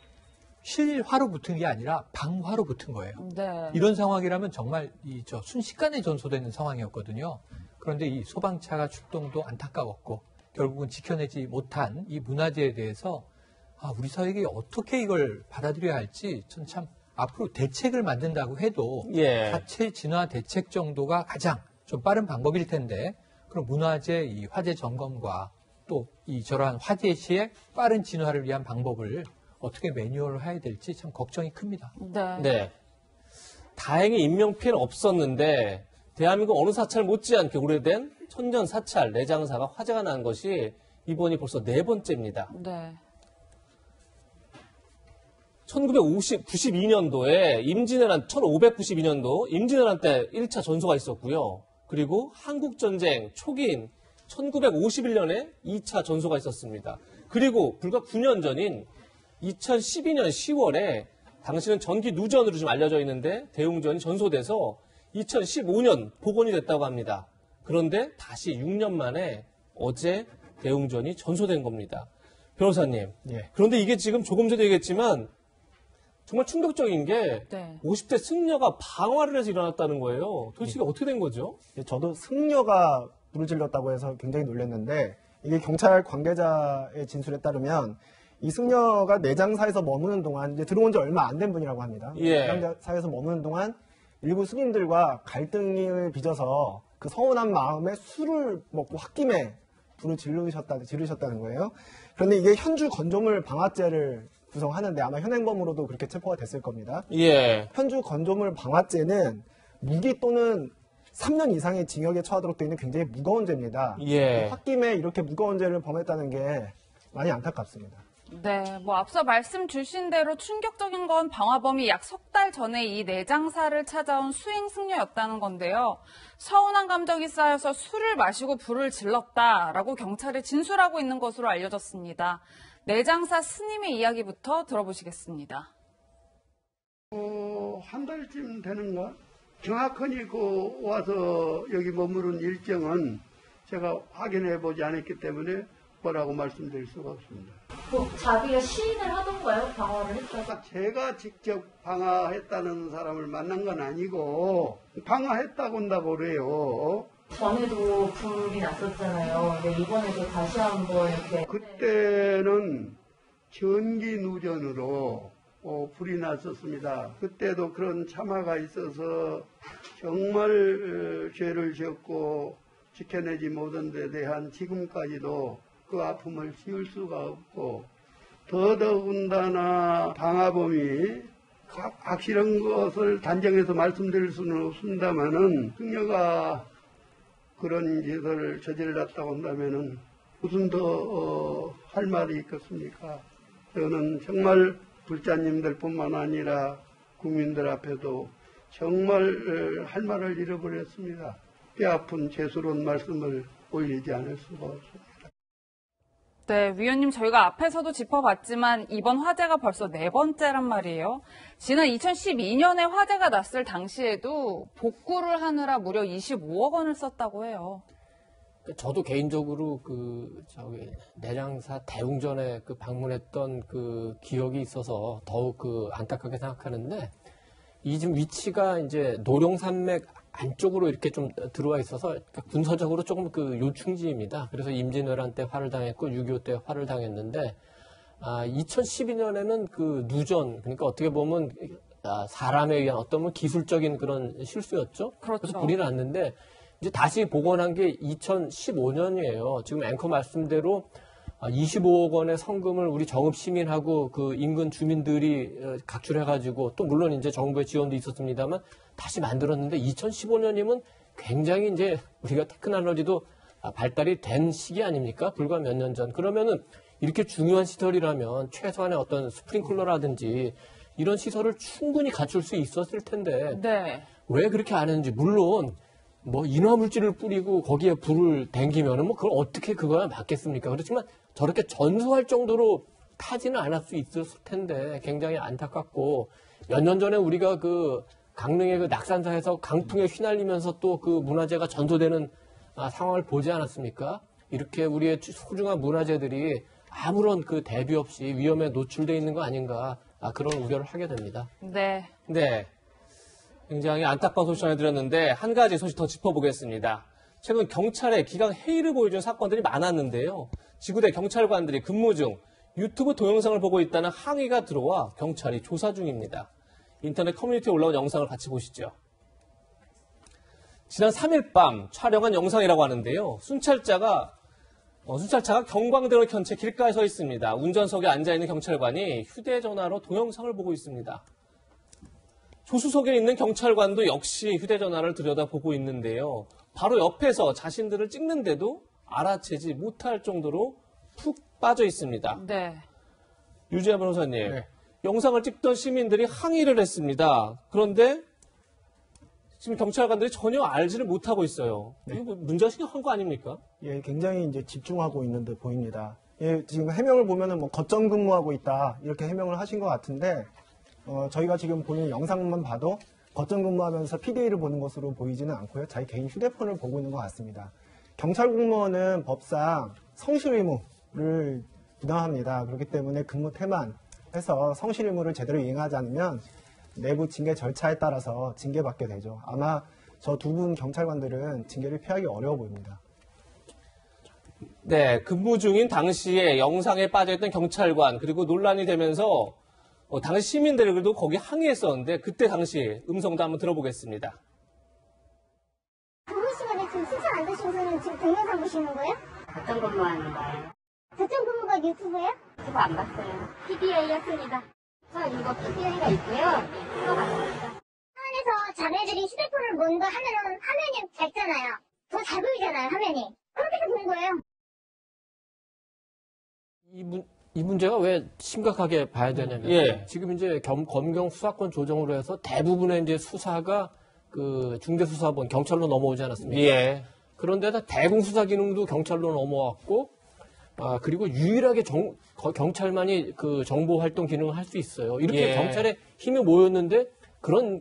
실화로 붙은 게 아니라 방화로 붙은 거예요. 네. 이런 상황이라면 정말 순식간에 전소되는 상황이었거든요. 그런데 이 소방차가 출동도 안타까웠고 결국은 지켜내지 못한 이 문화재에 대해서 우리 사회가 어떻게 이걸 받아들여야 할지 전 참 앞으로 대책을 만든다고 해도 자체 진화 대책 정도가 가장 좀 빠른 방법일 텐데 그럼 문화재 이 화재 점검과 또 이 저러한 화재 시에 빠른 진화를 위한 방법을 어떻게 매뉴얼을 해야 될지 참 걱정이 큽니다. 네. 다행히 인명피해는 없었는데 대한민국 어느 사찰 못지않게 오래된 천년 사찰 내장사가 화재가 난 것이 이번이 벌써 4번째입니다. 네. 1992년도에 임진왜란 1592년도 임진왜란 때 1차 전소가 있었고요. 그리고 한국전쟁 초기인 1951년에 2차 전소가 있었습니다. 그리고 불과 9년 전인 2012년 10월에 당시는 전기 누전으로 좀 알려져 있는데 대웅전이 전소돼서 2015년 복원이 됐다고 합니다. 그런데 다시 6년 만에 어제 대웅전이 전소된 겁니다. 변호사님. 그런데 이게 지금 조금 전에 얘기했지만 정말 충격적인 게 50대 승려가 방화를 해서 일어났다는 거예요. 도대체 이게 어떻게 된 거죠? 저도 승려가 불을 질렀다고 해서 굉장히 놀랐는데 이게 경찰 관계자의 진술에 따르면 이 승려가 내장사에서 머무는 동안 이제 들어온 지 얼마 안 된 분이라고 합니다. 내장사에서 머무는 동안 일부 스님들과 갈등을 빚어서 그 서운한 마음에 술을 먹고 홧김에 불을 지르셨다는 거예요. 그런데 이게 현주 건조물 방화죄를 구성하는데 아마 현행범으로도 그렇게 체포가 됐을 겁니다. 현주 건조물 방화죄는 무기 또는 3년 이상의 징역에 처하도록 되어 있는 굉장히 무거운 죄입니다. 홧김에 이렇게 무거운 죄를 범했다는 게 많이 안타깝습니다. 네, 앞서 말씀 주신 대로 충격적인 건 방화범이 약 석 달 전에 이 내장사를 찾아온 수행 승려였다는 건데요. 서운한 감정이 쌓여서 술을 마시고 불을 질렀다라고 경찰에 진술하고 있는 것으로 알려졌습니다. 내장사 스님의 이야기부터 들어보시겠습니다. 한 달쯤 되는가? 정확하니 와서 여기 머무른 일정은 제가 확인해 보지 않았기 때문에 뭐라고 말씀드릴 수가 없습니다. 자기가 시인을 하던가요? 방화를 했다고? 제가 직접 방화했다는 사람을 만난 건 아니고 방화했다고 한다고 그래요. 전에도 불이 났었잖아요. 근데 이번에도 다시 한번 이렇게. 그때는 전기 누전으로 불이 났었습니다. 그때도 그런 참화가 있어서 정말 죄를 지었고 지켜내지 못한 데 대한 지금까지도 그 아픔을 지울 수가 없고 더더군다나 방화범이 확실한 것을 단정해서 말씀드릴 수는 없습니다만은 승려가 그런 짓을 저질렀다고 한다면은 무슨 더 할 말이 있겠습니까? 저는 정말 불자님들뿐만 아니라 국민들 앞에도 정말 할 말을 잃어버렸습니다. 뼈아픈 죄스러운 말씀을 올리지 않을 수가 없습니다. 네, 위원님 저희가 앞에서도 짚어봤지만 이번 화재가 벌써 4번째란 말이에요. 지난 2012년에 화재가 났을 당시에도 복구를 하느라 무려 25억 원을 썼다고 해요. 저도 개인적으로 내장사 대웅전에 방문했던 기억이 있어서 더욱 안타깝게 생각하는데, 이 지금 위치가 이제 노룡산맥 안쪽으로 이렇게 좀 들어와 있어서 군사적으로 조금 요충지입니다. 그래서 임진왜란 때 화를 당했고 6.25 때 화를 당했는데, 2012년에는 누전, 그러니까 어떻게 보면 사람에 의한 어떤 기술적인 그런 실수였죠. 그렇죠. 그래서 불이 났는데 이제 다시 복원한 게 2015년이에요. 지금 앵커 말씀대로 25억 원의 성금을 우리 정읍 시민하고 인근 주민들이 각출해가지고, 또 물론 이제 정부의 지원도 있었습니다만 다시 만들었는데, 2015년이면 굉장히 이제 우리가 테크놀로지도 발달이 된 시기 아닙니까? 불과 몇 년 전. 그러면은 이렇게 중요한 시설이라면 최소한의 어떤 스프링클러라든지 이런 시설을 충분히 갖출 수 있었을 텐데, 네. 왜 그렇게 안 했는지. 물론 인화물질을 뿌리고 거기에 불을 댕기면은 그걸 어떻게 그거야 맞겠습니까? 그렇지만 저렇게 전수할 정도로 타지는 않을 수 있었을 텐데 굉장히 안타깝고, 몇 년 전에 우리가 강릉의 낙산사에서 강풍에 휘날리면서 또 문화재가 전소되는 상황을 보지 않았습니까? 이렇게 우리의 소중한 문화재들이 아무런 대비 없이 위험에 노출되어 있는 거 아닌가, 그런 우려를 하게 됩니다. 네. 네. 굉장히 안타까운 소식 전해드렸는데, 한 가지 소식 더 짚어보겠습니다. 최근 경찰에 기강 해이를 보여준 사건들이 많았는데요. 지구대 경찰관들이 근무 중 유튜브 동영상을 보고 있다는 항의가 들어와 경찰이 조사 중입니다. 인터넷 커뮤니티에 올라온 영상을 같이 보시죠. 지난 3일 밤 촬영한 영상이라고 하는데요. 순찰차가 경광등을 켠 채 길가에 서 있습니다. 운전석에 앉아있는 경찰관이 휴대전화로 동영상을 보고 있습니다. 조수석에 있는 경찰관도 역시 휴대전화를 들여다보고 있는데요. 바로 옆에서 자신들을 찍는데도 알아채지 못할 정도로 푹 빠져 있습니다. 네. 유지아 변호사님, 네. 영상을 찍던 시민들이 항의를 했습니다. 그런데 지금 경찰관들이 전혀 알지를 못하고 있어요. 네. 이거 문제가 심각한 거 아닙니까? 예, 굉장히 이제 집중하고 있는 듯 보입니다. 예, 지금 해명을 보면은 거점 근무하고 있다 이렇게 해명을 하신 것 같은데, 저희가 지금 보는 영상만 봐도 거점 근무하면서 PDA를 보는 것으로 보이지는 않고요. 자기 개인 휴대폰을 보고 있는 것 같습니다. 경찰 공무원은 법상 성실 의무를 부담합니다. 그렇기 때문에 근무 태만해서 성실 의무를 제대로 이행하지 않으면 내부 징계 절차에 따라서 징계받게 되죠. 아마 저 두 분 경찰관들은 징계를 피하기 어려워 보입니다. 네, 근무 중인 당시에 영상에 빠져있던 경찰관, 그리고 논란이 되면서 당시 시민들도 거기 항의했었는데, 그때 당시 음성도 한번 들어보겠습니다. 근무 시간에 지금 신청 안 되셔서는 지금 동영상 보시는 거예요? 거점 근무하는 거예요. 거점 근무가 유튜브예요? 그거 안 봤어요. PDA였습니다. 저 이거 PDA가 있고요. 그거 봤습니다. 안에서 자매들이 휴대폰을 뭔가 하면은 화면이 밝잖아요. 더 잘 보이잖아요, 화면이. 그렇게 해서 본 거예요. 이 문제가 왜 심각하게 봐야 되냐면, 예. 지금 이제 검경 수사권 조정으로 해서 대부분의 이제 수사가 중대수사본 경찰로 넘어오지 않았습니까? 예. 그런데다 대공 수사 기능도 경찰로 넘어왔고, 그리고 유일하게 경찰만이 정보 활동 기능을 할 수 있어요. 이렇게 예. 경찰에 힘이 모였는데 그런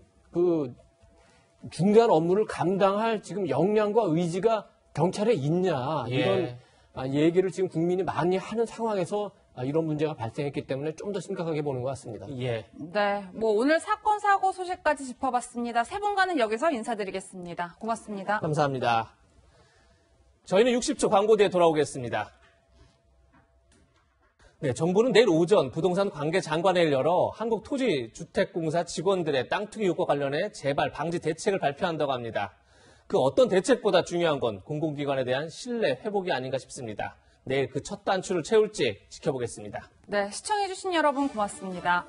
중대한 업무를 감당할 지금 역량과 의지가 경찰에 있냐, 예. 이런 얘기를 지금 국민이 많이 하는 상황에서 이런 문제가 발생했기 때문에 좀 더 심각하게 보는 것 같습니다. 예. 네, 오늘 사건 사고 소식까지 짚어봤습니다. 세 분과는 여기서 인사드리겠습니다. 고맙습니다. 감사합니다. 저희는 60초 광고 뒤에 돌아오겠습니다. 네, 정부는 내일 오전 부동산 관계 장관회의를 열어 한국토지주택공사 직원들의 땅 투기 의혹과 관련해 재발 방지 대책을 발표한다고 합니다. 그 어떤 대책보다 중요한 건 공공기관에 대한 신뢰 회복이 아닌가 싶습니다. 내일 그 첫 단추를 채울지 지켜보겠습니다. 네, 시청해주신 여러분 고맙습니다.